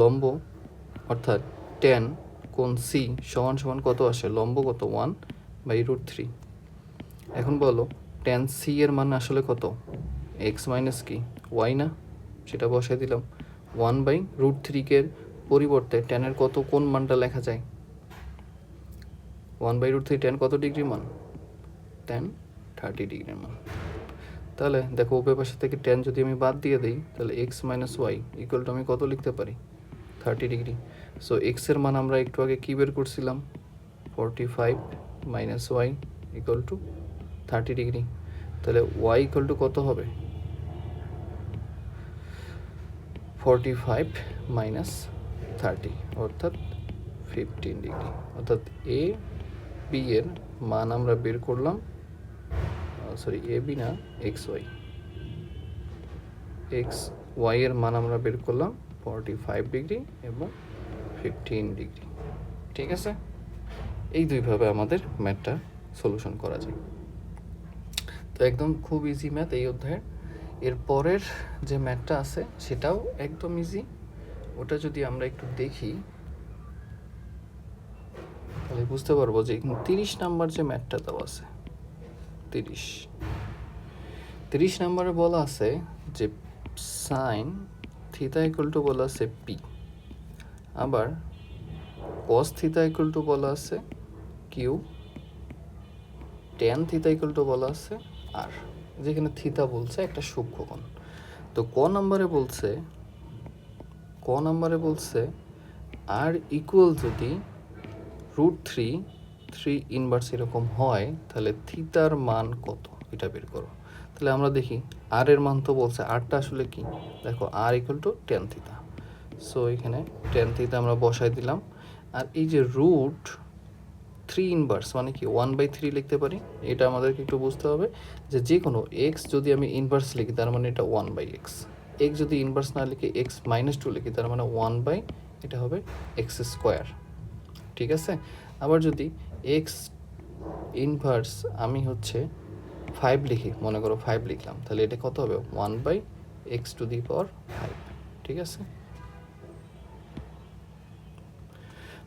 লম্ব অর্থাৎ টেন কোণ সি সমান সমান কত আসে, লম্ব কত 1/√3। এখন বলো টেন সি এর মান আসলে কত, এক্স মাইনাস কি ওয়াই না, সেটা বসাই দিলাম। 1/√3 এর পরিবর্তে টেনের কত কোন মানটা লেখা যায়, 1/√3 টেন কত ডিগ্রি মান, টেন 30 ডিগ্রির মান। তাহলে দেখো উভয় পাশে থেকে টেন যদি আমি বাদ দিয়ে দিই তাহলে X minus Y equal to আমি কত লিখতে পারি, 30 ডিগ্রি। সো এক্সের মান আমরা একটু আগে কী বের করছিলাম, 45 minus Y equal to 30 degree. তাহলে ওয়াই ইকুয়াল টু কত হবে, 45 মাইনাস 30 অর্থাৎ 15 ডিগ্রি। অর্থাৎ এ বি এর মান আমরা বের করলাম, সরি এ বি না এক্স ওয়াই এর মান আমরা বের করলাম 45 ডিগ্রি এবং 15 ডিগ্রি। ঠিক আছে, এই দুইভাবে আমাদের ম্যাথটা সলিউশন করা যায়। তো একদম খুব ইজি ম্যাথ এই অধ্যায়ের। এর পরের যে ম্যাথটা আছে সেটাও একদম ইজি, ওটা যদি আমরা একটু দেখি তাহলে বুঝতে পারবো যে 30 নাম্বার যে ম্যাথটা দেওয়া আছে, 30 নাম্বারে বলা আছে যে সাইন থিতা ইকুয়াল টু বলা আছে পি, আবার কস থিতা ইকুয়াল টু বলা আছে Q, tan theta equal to বলা আছে আর, যেখানে থিতা বলছে একটা সূক্ষ্মকোণ। তো ক নাম্বারে বলছে আর ইকুয়াল যদি √3 ইনভার্স এরকম হয় তাহলে থিতার মান কত এটা বের করো। তাহলে আমরা দেখি আর এর মান তো বলছে, আরটা আসলে কি দেখো, আর equal to tan theta. So এখানে ট্যান থিতা আমরা বসাই দিলাম। আর এই যে √3 ইনভার্স মানে কি 1/3 লিখতে পারি, এটা আমাদেরকে একটু বুঝতে হবে যে কোনো এক্স যদি আমি ইনভার্স লিখি তার মানে এটা 1/x, এক্স যদি ইনভার্স না লিখে x-2 লিখি তার মানে 1/ এটা হবে x²। ঠিক আছে, আবার যদি এক্স ইনভার্স আমি হচ্ছে 5 লিখি, মনে করো 5 লিখলাম, তাহলে এটা কত হবে 1/x⁵। ঠিক আছে,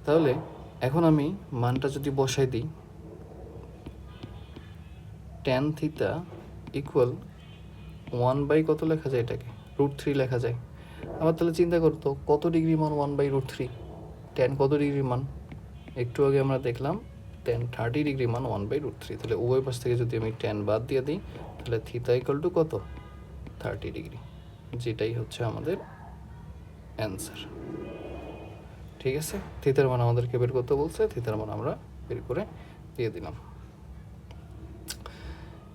তাহলে এখন আমি মানটা যদি বসাই দিই, ট্যান থিতা ইকুয়াল 1/ কত লেখা যায়, এটাকে √3 লেখা যায়। আবার তাহলে চিন্তা করতো কত ডিগ্রি মান 1/√3, ট্যান কত ডিগ্রি মান, একটু আগে আমরা দেখলাম ট্যান 30 ডিগ্রি মান 1/√3। তাহলে উভয় পাশ থেকে যদি আমি ট্যান বাদ দিয়ে দিই তাহলে থিতা ইকুয়াল টু কত 30 ডিগ্রি, যেটাই হচ্ছে আমাদের অ্যান্সার। ঠিক আছে, থিতার মান আমাদেরকে বের করতে বলছে, থিতার মান আমরা বের করে দিয়ে দিলাম।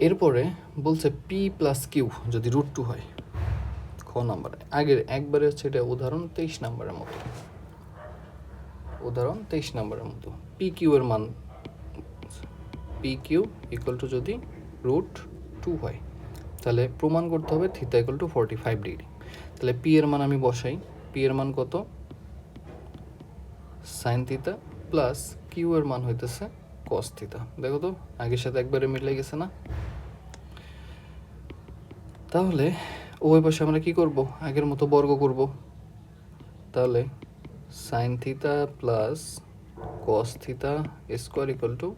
এরপরে বলছে পি প্লাস কিউ যদি √2 হয়, খ নাম্বারে আগের একবারে হচ্ছে এটা উদাহরণ 23 নাম্বারের মতো, পি কিউ এর মান, পি কিউ ইকুয়াল টু যদি √2 হয় তাহলে প্রমাণ করতে হবে থিতা ইকুয়াল টু 45 ডিগ্রি। তাহলে পি এর মান আমি বসাই, পি এর মান কত সাইন থিতা প্লাস কিউ এর মান হইতেছে কস থিতা। দেখো তো আগের সাথে একবারে মিলে গেছে না। তাহলে ওই পাশে আমরা কি করব, আগের মতো বর্গ করব। তাহলে sine theta plus cos theta square equal to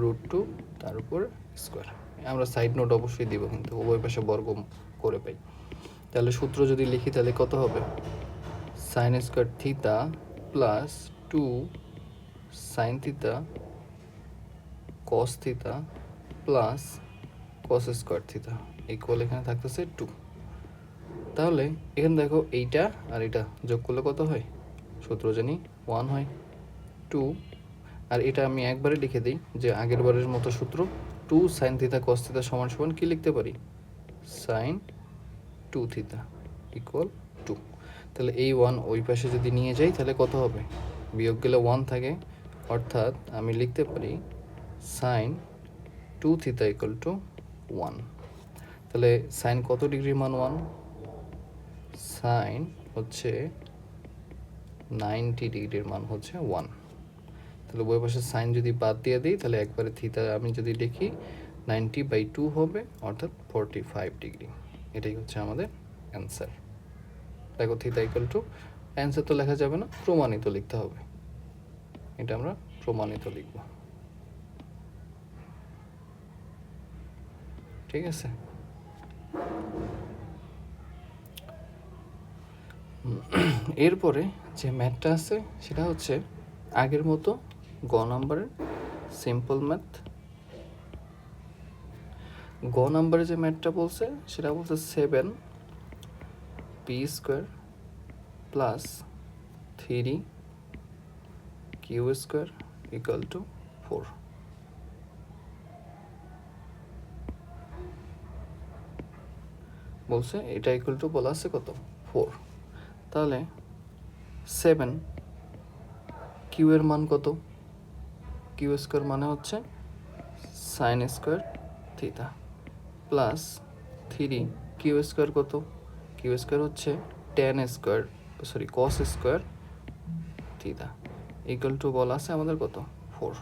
√2 তার উপর স্কোয়ার। আমরা সাইড নোট অবশ্যই দিব কিন্তু উভয় পাশে বর্গ করে পাই। তাহলে সূত্র যদি লিখি তাহলে কত হবে, sine square theta plus 2 sine theta cos theta plus cos square theta equal এখানে থাকতেছে 2। তাহলে এখানে দেখো এইটা আর এটা যোগ করলে কত হয়, সূত্র জানি 1 হয়, 2 আর এটা আমি একবারে লিখে দিই যে আগের বারের মতো সূত্র 2 সাইন থিতা কস থিতা সমান সমান কি লিখতে পারি, সাইন 2 থিতা ইকুয়াল 2। তাহলে এই 1 ওই পাশে যদি নিয়ে যাই তাহলে কত হবে, বিয়োগ গেলে 1 থাকে, অর্থাৎ আমি লিখতে পারি সাইন 2 থিতা ইকুয়াল টু 1। তাহলে সাইন কত ডিগ্রির মান 1, সাইন হচ্ছে 90 ডিগ্রির মান হচ্ছে 1। তাহলে উভয় পাশে সাইন যদি বাদ দিয়ে দিই তাহলে একবারে থিতা আমি যদি লিখি 90/2 হবে, অর্থাৎ 45 ডিগ্রি। এটাই হচ্ছে আমাদের অ্যান্সার। দেখো থিতা ইকুয়াল টু, অ্যান্সার তো লেখা যাবে না, প্রমাণিত লিখতে হবে। এটা আমরা প্রমাণিত লিখব, ঠিক আছে। এরপরে যে ম্যাথটা আছে সেটা হচ্ছে আগের মতো গ নাম্বারের সিম্পল ম্যাথ। গ নাম্বারে যে ম্যাথটা বলছে সেটা বলছে 7p² plus 3q² equal to 4। বলছে এটা ইকুয়াল টু বলা আছে কত, 4। তাহলে 7 কিউ এর মান কত, কিউ² মানে হচ্ছে sin² থিতা, প্লাস 3q² কত, কিউ² হচ্ছে cos² থিতা ইকুয়াল টু বলা আছে আমাদের কত, 4।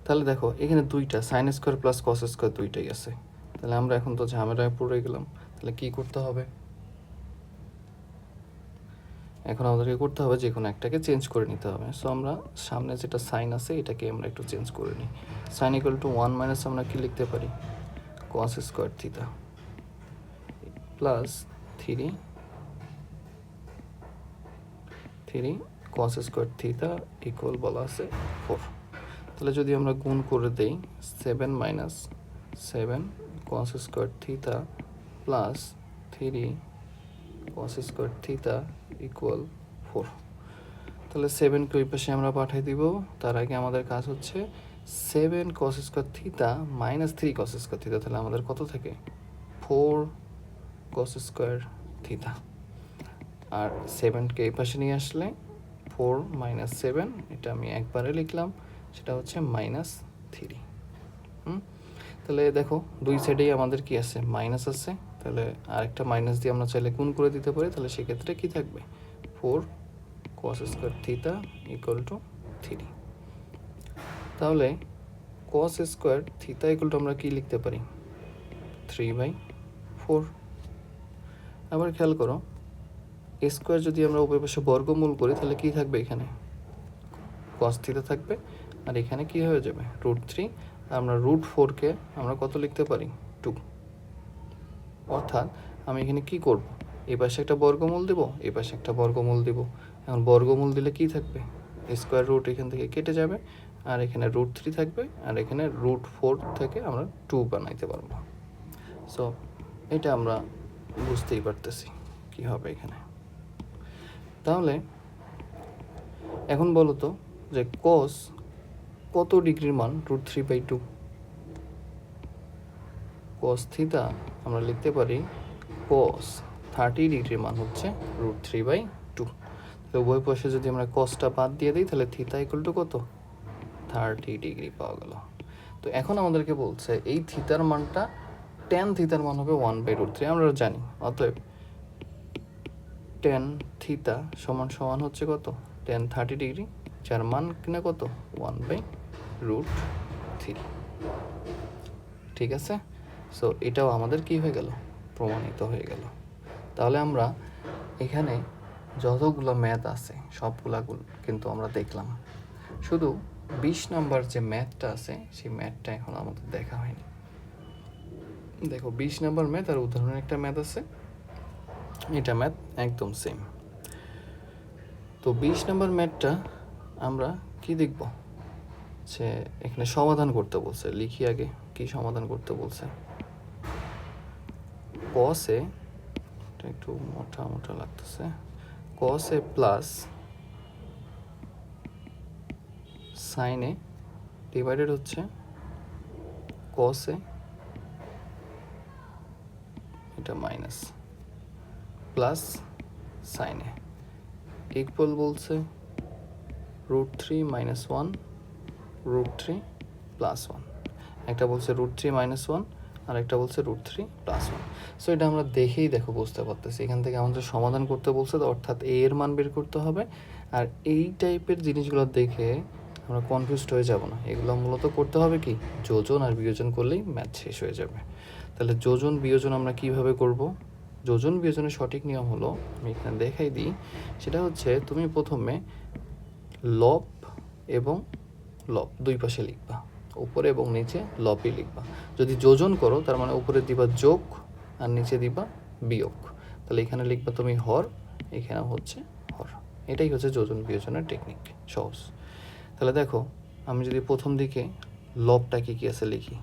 তাহলে দেখো এখানে দুইটা sin² প্লাস cos² দুইটাই আছে। তাহলে আমরা এখন তো ঝামেলায় পড়ে গেলাম। তাহলে কি করতে হবে, এখন আমাদেরকে করতে হবে যে কোনো একটাকে চেঞ্জ করে নিতে হবে। সো আমরা সামনে যেটা সাইন আছে এটাকে আমরা একটু চেঞ্জ করে নিই। সাইন ইকুয়াল টু 1 মাইনাস আমরা কি লিখতে পারি, cos² theta plus 3 cos² theta equal বলা আছে 4। তাহলে যদি আমরা গুণ করে দেই 7 minus 7 cos² theta plus 3 cos² theta equal 4। তাহলে 7কে ওই পাশে আমরা পাঠিয়ে দিব। তার আগে আমাদের কাজ হচ্ছে 7 cos² থিতা মাইনাস 3 cos² থিতা, তাহলে আমাদের কত থাকে, 4 cos² থিতা। আর 7কে এই পাশে নিয়ে আসলে 4 মাইনাস 7, এটা আমি একবারে লিখলাম, সেটা হচ্ছে -3। তাহলে দেখো দুই সাইডেই আমাদের কি আছে, মাইনাস আছে। তাহলে আরেকটা মাইনাস দিয়ে আমরা চাইলে গুণ করে দিতে পারি। তাহলে সেক্ষেত্রে কি থাকবে, 4 cos² থিতা ইকুয়াল টু 3। তাহলে cos² থিতা ইকুয়াল টু আমরা কি লিখতে পারি, 3/4। আবার খেয়াল করো স্কোয়ার যদি আমরা উভয় পাশে বর্গমূল করি তাহলে কি থাকবে, এখানে cos থিতা থাকবে, আর এখানে কি হয়ে যাবে, √3। আমরা √4কে আমরা কত লিখতে পারি, 2। অর্থাৎ আমি এখানে কি করব, এই পাশে একটা বর্গমূল দেব, এই পাশে একটা বর্গমূল দেব। এখন বর্গমূল দিলে কি থাকবে, স্কোয়ার রুট এখান থেকে কেটে যাবে, আর এখানে √3 থাকবে, আর এখানে √4 থেকে আমরা 2 বানাইতে পারবো। সো এটা আমরা বুঝতেই পারতেছি কি হবে এখানে। তাহলে এখন বলো তো যে cos কত ডিগ্রির মান, √3/2। cos থিতা আমরা লিখতে পারি cos 30 ডিগ্রির মান হচ্ছে √3/2। তো উভয় পাশে যদি আমরা cosটা বাদ দিয়ে দিই তাহলে থিতা ইকুয়াল টু কত, 30 ডিগ্রি পাওয়া গেল। তো এখন আমাদেরকে বলছে এই থিতার মানটা, tan থিতার মান হবে 1/√3 আমরা জানি। অতএব tan থিতা সমান সমান হচ্ছে কত, tan 30 ডিগ্রি, যার মান কিনা কত, 1/√3। ঠিক আছে। সো এটাও আমাদের কি হয়ে গেল, প্রমাণিত হয়ে গেল। তাহলে আমরা এখানে যতগুলো ম্যাথ আছে সবগুলা কিন্তু আমরা দেখলাম, শুধু 20 নম্বর যে ম্যাথটা আছে সেই ম্যাথটা এখন আমাদের দেখা হয়নি। দেখো 20 নম্বর ম্যাথ আর উদাহরণের একটা ম্যাথ আছে, এটা ম্যাথ একদম সেম। তো 20 নম্বর ম্যাথটা আমরা কি দেখব, যে এখানে সমাধান করতে বলছে। লিখি আগে কি সমাধান করতে বলছে। cos এ, এটা একটু মোটা মোটা লাগতেছে, cos এ প্লাস sin এ ডিভাইডেড হচ্ছে cos এ, এটা মাইনাস প্লাস sin এ ইকুয়াল বলছে √3 - 1 √3 + 1। একটা বলছে √3 - 1, আর একটা বলছে √3+1। সো এটা আমরা দেখেই দেখো বুঝতে পারতেছি, এখান থেকে আমাদের সমাধান করতে বলছে, তো অর্থাৎ এ এর মান বের করতে হবে। আর এই টাইপের জিনিসগুলো দেখে আমরা কনফিউজড হয়ে যাব না, এগুলো মূলত করতে হবে কি, যোজন আর বিয়োজন করলেই ম্যাথ শেষ হয়ে যাবে। তাহলে যোজন বিয়োজন আমরা কিভাবে করব? যোজন বিয়োজনের সঠিক নিয়ম হলো, আমি এখানে দেখাই দিই, সেটা হচ্ছে তুমি প্রথমে লব এবং লব দুই পাশে লিখবা, উপরে এবং নিচে লবই লিখবা। যদি যোজন করো তার মানে উপরে দিবা যোগ আর নিচে দিবা বিয়োগ। তাহলে এখানে লিখবা তুমি হর, এখানে হচ্ছে হর। এটাই হচ্ছে যোজন বিয়োজনের টেকনিক, সহজ। তাহলে দেখো, আমি যদি প্রথম দিকে লবটাকে কি আছে লিখি,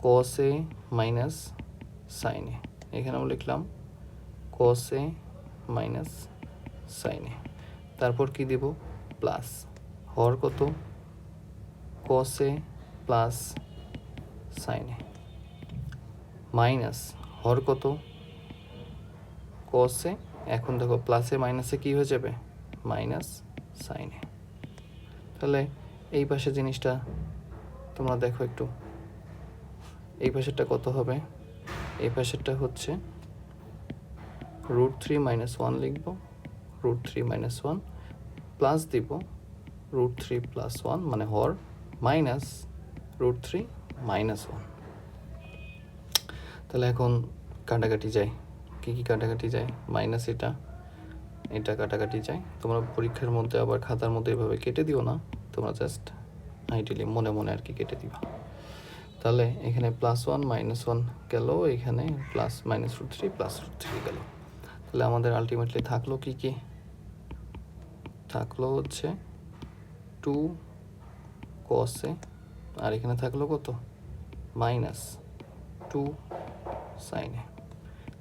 cos a minus sin a, এখানে আমি লিখলাম cos a minus sin a। তারপর কি দিব, প্লাস হর কত, cos a plus sin a, minus হর কত, cos a, এখন দেখো প্লাসে মাইনাসে কি হয়ে যাবে, মাইনাস sin a। তাহলে এই পাশে জিনিসটা তোমরা দেখো একটু, এই পাশেরটা কত হবে, এই পাশেরটা হচ্ছে √3-1 লিখব, √3-1 প্লাস দিব √3+1 মানে হর, মাইনাস √3-1। তাহলে এখন কাটাকাটি যায়, কি কি কাটাকাটি যায়, মাইনাস এটা এটা কাটাকাটি যায়। তোমরা পরীক্ষার মধ্যে আবার খাতার মধ্যে এভাবে কেটে দিও না, তোমরা জাস্ট আইডিয়ালি মনে মনে আর কি কেটে দিবা। তাহলে এখানে +1 -1 গেল, এখানে প্লাস মাইনাস √3 গেল। তাহলে আমাদের আলটিমেটলি থাকলো কি কি, থাকলো হচ্ছে 2 cos a, আর এখানে থাকলো কত, -2 sin a।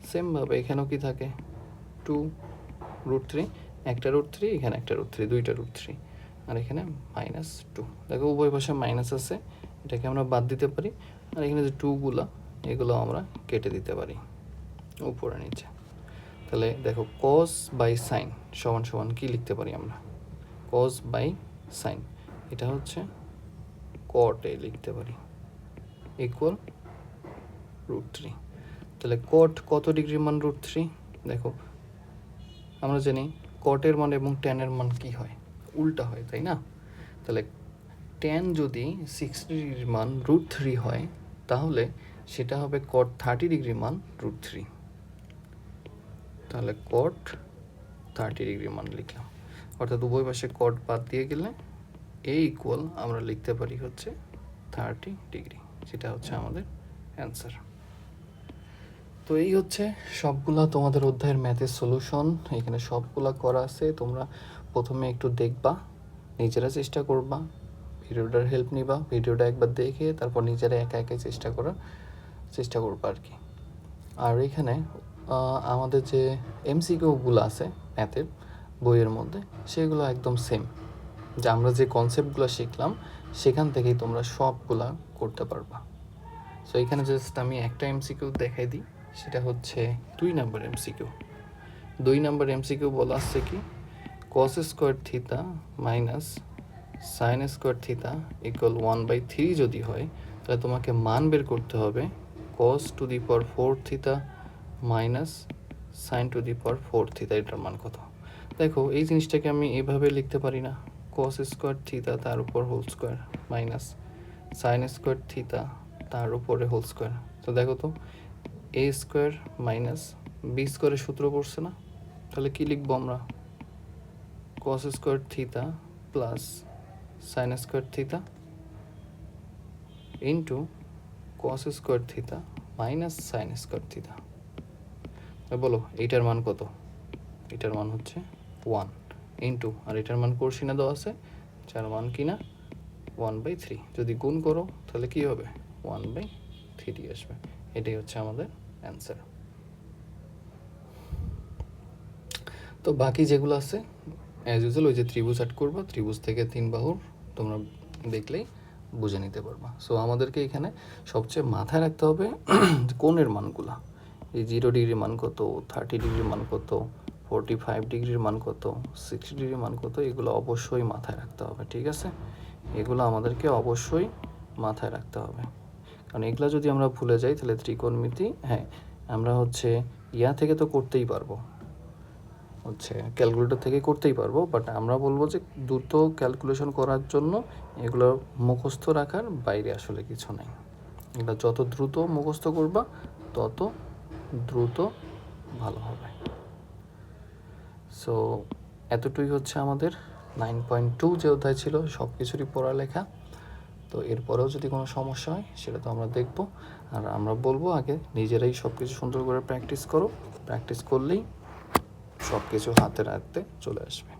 সেমভাবে এখানেও কি থাকে, 2√3, একটা √3, এখানে একটা √3, দুইটা √3, আর এখানে -2। দেখো উভয় পাশে মাইনাস আছে, এটাকে আমরা বাদ দিতে পারি, আর এখানে যে 2গুলা এগুলো আমরা কেটে দিতে পারি উপরে নিচে। তাহলে দেখো cos বাই সাইন সমান সমান কি লিখতে পারি আমরা, cos বাই সাইন, এটা হচ্ছে cot a লিখতে পারি, ইকুয়াল √3। তাহলে cot কত ডিগ্রির মান √3, দেখো আমরা জানি কটের মান এবং ট্যানের মান কি হয়, উল্টা হয়, তাই না? তাহলে ট্যান যদি 60 ডিগ্রির মান √3 হয়, তাহলে সেটা হবে cot 30 ডিগ্রির মান √3। তাহলে cot 30 ডিগ্রির মান লিখলাম, অর্থাৎ উভয় পাশে cot বাদ দিয়ে গেলে a ইকুয়াল আমরা লিখতে পারি হচ্ছে 30 ডিগ্রি, সেটা হচ্ছে আমাদের অ্যান্সার। তো এই হচ্ছে সবগুলা তোমাদের অধ্যায়ের ম্যাথের সলিউশন, এখানে সবগুলা করা আছে। তোমরা প্রথমে একটু দেখবা, নিজেরা চেষ্টা করবা, ভিডিওটার হেল্প নিবা, ভিডিওটা একবার দেখে তারপর নিজেরা একা একাই চেষ্টা করবা আর কি। আর এখানে আমাদের যে এমসিকিউগুলো আছে ম্যাথের বইয়ের মধ্যে, সেগুলো একদম সেম, যে আমরা যে কনসেপ্টগুলো শিখলাম সেখান থেকেই তোমরা সবগুলা করতে পারবা। সো এখানে জাস্ট আমি একটা এমসিকিউ দেখাই দিই, সেটা হচ্ছে 2 নম্বর এমসিকিউ। 2 নম্বর এমসিকিউ বলা আসছে কি, cos square theta minus sine square theta equal 1/3 যদি হয়, তাহলে তোমাকে মান বের করতে হবে cos to the power 4 theta minus sine to the power 4 theta, এটার মান কত। দেখো এই জিনিসটাকে আমি এভাবে লিখতে পারি না, cos স্কোয়ার থিতা তার উপর whole square minus sine square theta তার উপরে হোল স্কোয়ার। তো দেখো তো a স্কোয়ার মাইনাস b স্কোয়ারের সূত্র পড়ছে না, তাহলে কি লিখবো আমরা, cos square theta plus sign square theta into cos square theta minus sine square থিতা। বলো এইটার মান কত, এটার মান হচ্ছে 1 ইন্টু, আর এটার মান কোর্সিনা দেওয়া আছে, যার মান কিনা 1/3, যদি গুণ করো তাহলে কি হবে 1/3 আসবে। এটাই হচ্ছে আমাদের অ্যান্সার। তো বাকি যেগুলো আছে অ্যাজ ইউজুয়াল ওই যে ত্রিভুজ অ্যাড করবা, ত্রিভুজ থেকে 3 বাহুর তোমরা দেখলেই বুঝে নিতে পারবা। সো আমাদেরকে এখানে সবচেয়ে মাথায় রাখতে হবে কোণের মানগুলা, এই 0 ডিগ্রির মান কত, 30 ডিগ্রির মান কত, 45 ডিগ্রির মান কত, 60 ডিগ্রির মান কত, এগুলো অবশ্যই মাথায় রাখতে হবে, ঠিক আছে? এগুলো আমাদেরকে অবশ্যই মাথায় রাখতে হবে, কারণ এগুলা যদি আমরা ভুলে যাই তাহলে ত্রিকোণমিতি হ্যাঁ আমরা হচ্ছে ইয়া থেকে তো করতেই পারবো, হচ্ছে ক্যালকুলেটর থেকে করতেই পারবো, বাট আমরা বলবো যে দ্রুত ক্যালকুলেশন করার জন্য এগুলো মুখস্থ রাখার বাইরে আসলে কিছু নাই। এগুলো যত দ্রুত মুখস্থ করবা তত দ্রুত ভালো হবে। সো এতটুকুই হচ্ছে আমাদের 9.2 যে অধ্যায় ছিল সব কিছুরই পড়ালেখা। তো এরপরেও যদি কোনো সমস্যা হয় সেটা তো আমরা দেখব, আর আমরা বলবো আগে নিজেরাই সব কিছু সুন্দর করে প্র্যাকটিস করো, প্র্যাকটিস করলেই সব কিছু হাতে রাখতে চলে আসবে।